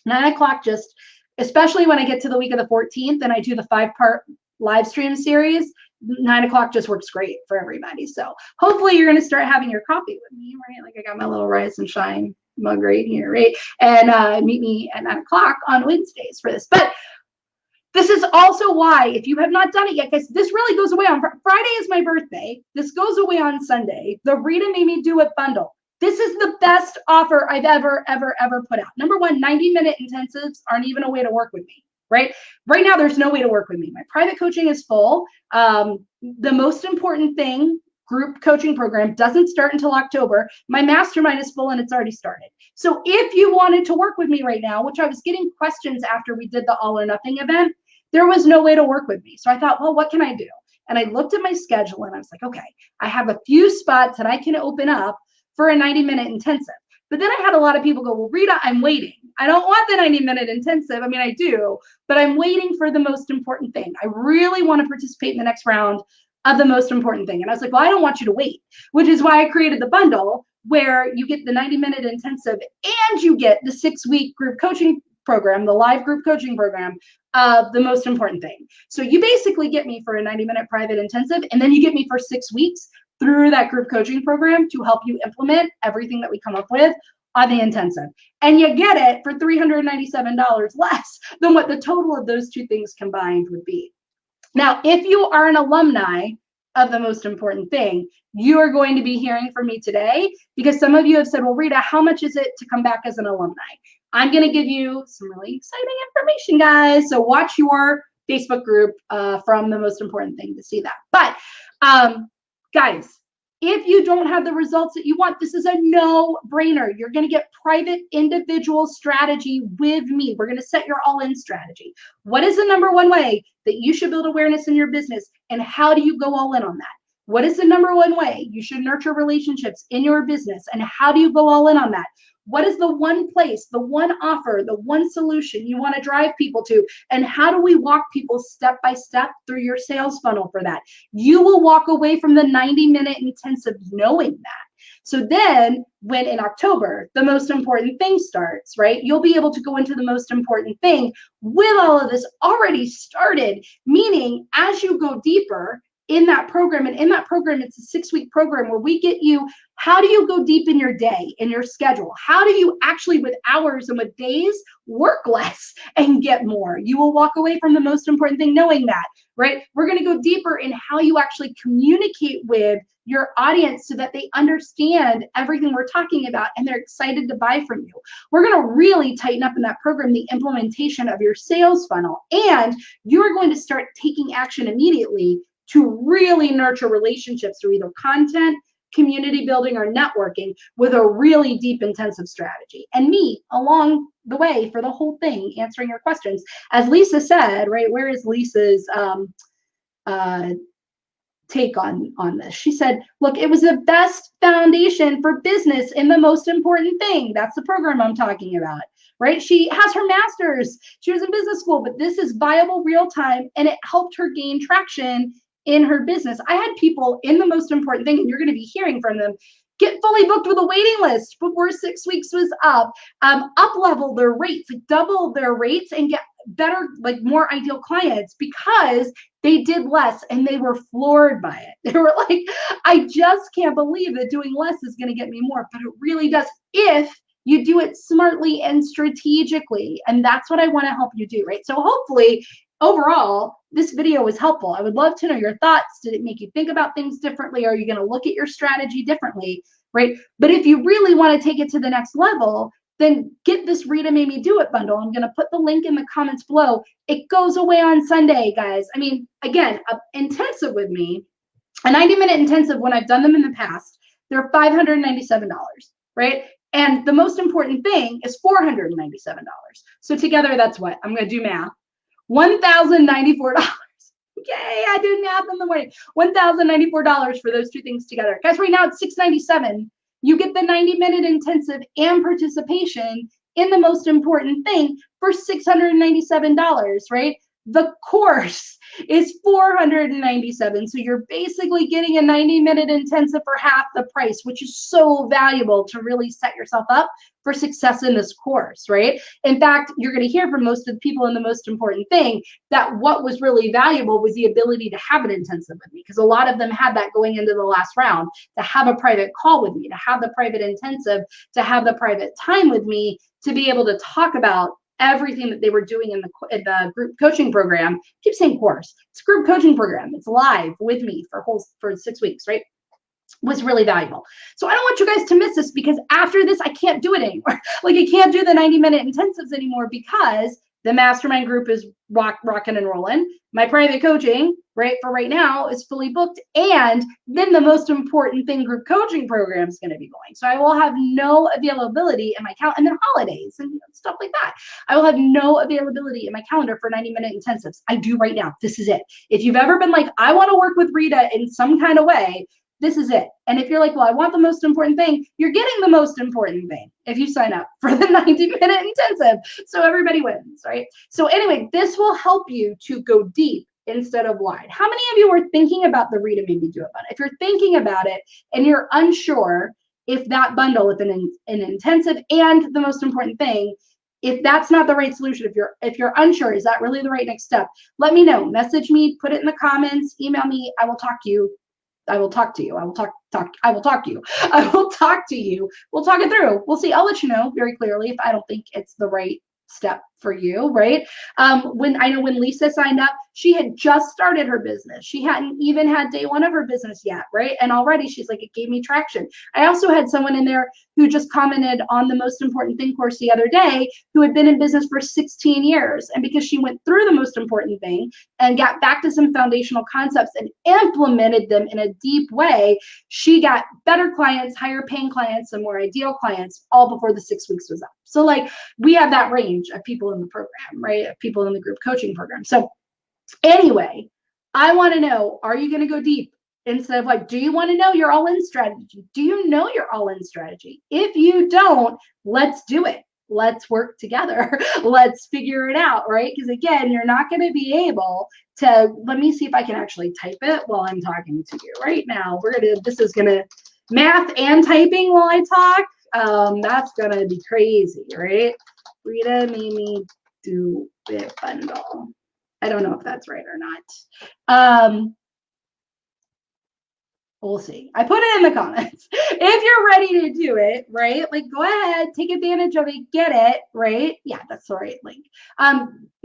9 o'clock, just, especially when I get to the week of the 14th and I do the 5-part live stream series, 9 o'clock just works great for everybody. So hopefully you're going to start having your coffee with me, right? Like I got my little Rise and Shine mug right here, right? And meet me at 9 o'clock on Wednesdays for this. But this is also why, if you have not done it yet, guys, this really goes away on Friday is my birthday. This goes away on Sunday. The Rita Made Me Do It bundle. This is the best offer I've ever put out. Number one, 90-minute intensives aren't even a way to work with me. Right now, there's no way to work with me. My private coaching is full. The most important thing, group coaching program, doesn't start until October. My mastermind is full and it's already started. So if you wanted to work with me right now, which I was getting questions after we did the All or Nothing event, there was no way to work with me. So I thought, well, what can I do? And I looked at my schedule and I was like, okay, I have a few spots that I can open up for a 90-minute intensive. But then I had a lot of people go, well, Rita, I'm waiting. I don't want the 90-minute intensive. I mean, I do, but I'm waiting for the most important thing. I really want to participate in the next round of the most important thing. And I was like, well, I don't want you to wait, which is why I created the bundle where you get the 90-minute intensive and you get the 6-week group coaching program, the live group coaching program of the most important thing. So you basically get me for a 90-minute private intensive, and then you get me for 6 weeks through that group coaching program to help you implement everything that we come up with on the intensive. And you get it for $397 less than what the total of those two things combined would be. Now, if you are an alumni of the most important thing, you are going to be hearing from me today, because some of you have said, well, Rita, how much is it to come back as an alumni? I'm going to give you some really exciting information, guys. So watch your Facebook group from the most important thing to see that. But guys, if you don't have the results that you want, this is a no-brainer. You're going to get private individual strategy with me. We're going to set your all-in strategy. What is the number one way that you should build awareness in your business, and how do you go all in on that? What is the number one way you should nurture relationships in your business, and how do you go all in on that? What is the one place, the one offer, the one solution you want to drive people to? And how do we walk people step by step through your sales funnel for that? You will walk away from the 90-minute intensive knowing that. So then when in October, the most important thing starts, right? You'll be able to go into the most important thing with all of this already started, meaning as you go deeper in that program, and in that program, it's a 6-week program where we get you, how do you go deep in your day, in your schedule? How do you actually, with hours and with days, work less and get more? You will walk away from the most important thing knowing that, right? We're going to go deeper in how you actually communicate with your audience so that they understand everything we're talking about and they're excited to buy from you. We're going to really tighten up in that program the implementation of your sales funnel, and you're going to start taking action immediately to really nurture relationships through either content, community building, or networking with a really deep, intensive strategy. And me along the way for the whole thing, answering your questions. As Lisa said, right, where is Lisa's take on this? She said, look, it was the best foundation for business in the most important thing. That's the program I'm talking about, right? She has her master's. She was in business school, but this is viable real time, and it helped her gain traction in her business. I had people in the most important thing, and you're going to be hearing from them, get fully booked with a waiting list before 6 weeks was up level their rates, double their rates, and get better, like more ideal clients because they did less and they were floored by it. They were like, I just can't believe that doing less is going to get me more, but it really does if you do it smartly and strategically. And that's what I want to help you do, right? So hopefully, overall, this video was helpful. I would love to know your thoughts. Did it make you think about things differently? Are you going to look at your strategy differently, right? But if you really want to take it to the next level, then get this Rita Made Me Do It bundle. I'm going to put the link in the comments below. It goes away on Sunday, guys. I mean, again, an intensive with me, a 90-minute intensive, when I've done them in the past, they're $597, right? And the most important thing is $497. So together, that's what? I'm going to do math. $1,094. Yay, I did math in the morning. $1,094 for those two things together. Guys, right now it's $697. You get the 90-minute intensive and participation in the most important thing for $697, right? The course is $497. So you're basically getting a 90-minute intensive for half the price, which is so valuable to really set yourself up for success in this course, right? In fact, you're going to hear from most of the people in the most important thing that what was really valuable was the ability to have an intensive with me, because a lot of them had that going into the last round, to have a private call with me, to have the private intensive, to have the private time with me, to be able to talk about everything that they were doing in the group coaching program. I keep saying course. It's a group coaching program. It's live with me for 6 weeks, right? Was really valuable. So I don't want you guys to miss this, because after this, I can't do it anymore. Like, I can't do the 90-minute intensives anymore because the mastermind group is rocking and rolling. My private coaching, right, for right now is fully booked. And then the most important thing, group coaching program, is going to be going. So I will have no availability in my calendar, and then holidays and stuff like that. I will have no availability in my calendar for 90-minute intensives. I do right now. This is it. If you've ever been like, I want to work with Rita in some kind of way, this is it. And if you're like, well, I want the most important thing, you're getting the most important thing if you sign up for the 90-minute intensive. So everybody wins, right? So anyway, this will help you to go deep instead of wide? How many of you are thinking about the Rita Made Me Do It bundle? If you're thinking about it and you're unsure if that bundle with an intensive, and the most important thing, if that's not the right solution, if you're unsure, is that really the right next step? Let me know. Message me, put it in the comments, email me. I will talk to you. I will talk to you. I will talk to you. I will talk to you. We'll talk it through. We'll see. I'll let you know very clearly if I don't think it's the right step for you, right? When Lisa signed up, she had just started her business. She hadn't even had day one of her business yet, right? And already she's like, it gave me traction. I also had someone in there who just commented on the Most Important Thing course the other day, who had been in business for 16 years. And because she went through the Most Important Thing and got back to some foundational concepts and implemented them in a deep way, she got better clients, higher paying clients, and more ideal clients all before the 6 weeks was up. So like, we have that range of people in the program, right? Of people in the group coaching program. So anyway, I want to know, are you going to go deep? Instead of like, do you want to know your all-in strategy? Do you know your all-in strategy? If you don't, let's do it. Let's work together. Let's figure it out, right? Because again, you're not going to be able to, let me see if I can actually type it while I'm talking to you right now. This is going to, math and typing while I talk. That's going to be crazy, right? Rita Made Me Do It bundle. I don't know if that's right or not. We'll see. I put it in the comments. If you're ready to do it, right? Like, go ahead, take advantage of it, get it, right? Yeah, that's the right link.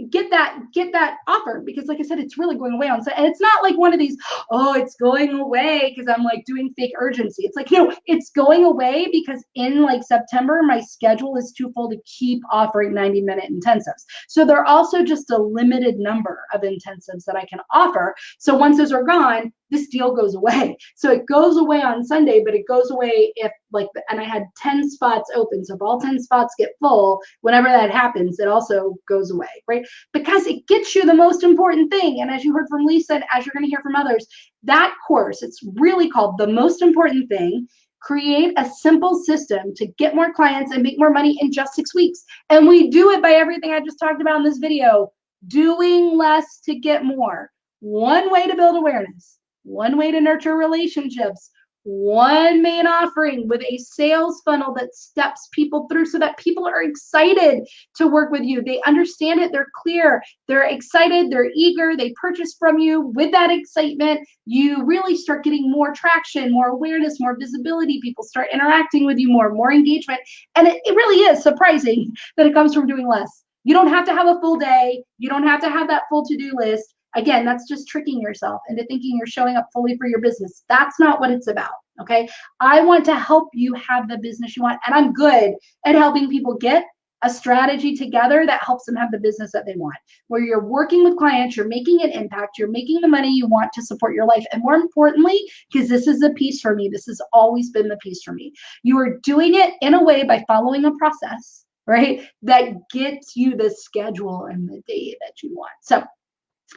Get that offer, because like I said, it's really going away on site. And it's not like one of these, oh, it's going away because I'm like doing fake urgency. It's like, no, it's going away because in like September, my schedule is too full to keep offering 90-minute intensives. So they're also just a limited number of intensives that I can offer. So once those are gone, this deal goes away. So it goes away on Sunday, but it goes away if like, and I had 10 spots open. So if all 10 spots get full, whenever that happens, it also goes away, right? Because it gets you the most important thing. And as you heard from Lisa, and as you're going to hear from others, that course, it's really called The Most Important Thing. Create a simple system to get more clients and make more money in just 6 weeks. And we do it by everything I just talked about in this video. Doing less to get more. One way to build awareness. One way to nurture relationships, one main offering with a sales funnel that steps people through so that people are excited to work with you. They understand it, they're clear, they're excited, they're eager, they purchase from you. With that excitement, you really start getting more traction, more awareness, more visibility. People start interacting with you more engagement. And it really is surprising that it comes from doing less. You don't have to have a full day. You don't have to have that full to-do list. Again, that's just tricking yourself into thinking you're showing up fully for your business. That's not what it's about, okay? I want to help you have the business you want, and I'm good at helping people get a strategy together that helps them have the business that they want, where you're working with clients, you're making an impact, you're making the money you want to support your life. And more importantly, because this is the piece for me, this has always been the piece for me, you are doing it in a way by following a process, right, that gets you the schedule and the day that you want. So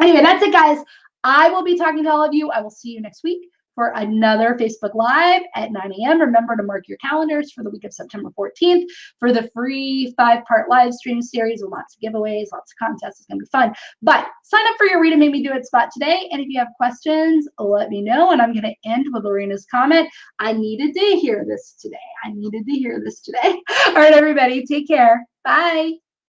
anyway, that's it, guys. I will be talking to all of you. I will see you next week for another Facebook Live at 9 a.m. Remember to mark your calendars for the week of September 14th for the free 5-part live stream series with lots of giveaways, lots of contests. It's going to be fun. But sign up for your Rita Made Me Do It spot today. And if you have questions, let me know. And I'm going to end with Lorena's comment. I needed to hear this today. I needed to hear this today. All right, everybody, take care. Bye.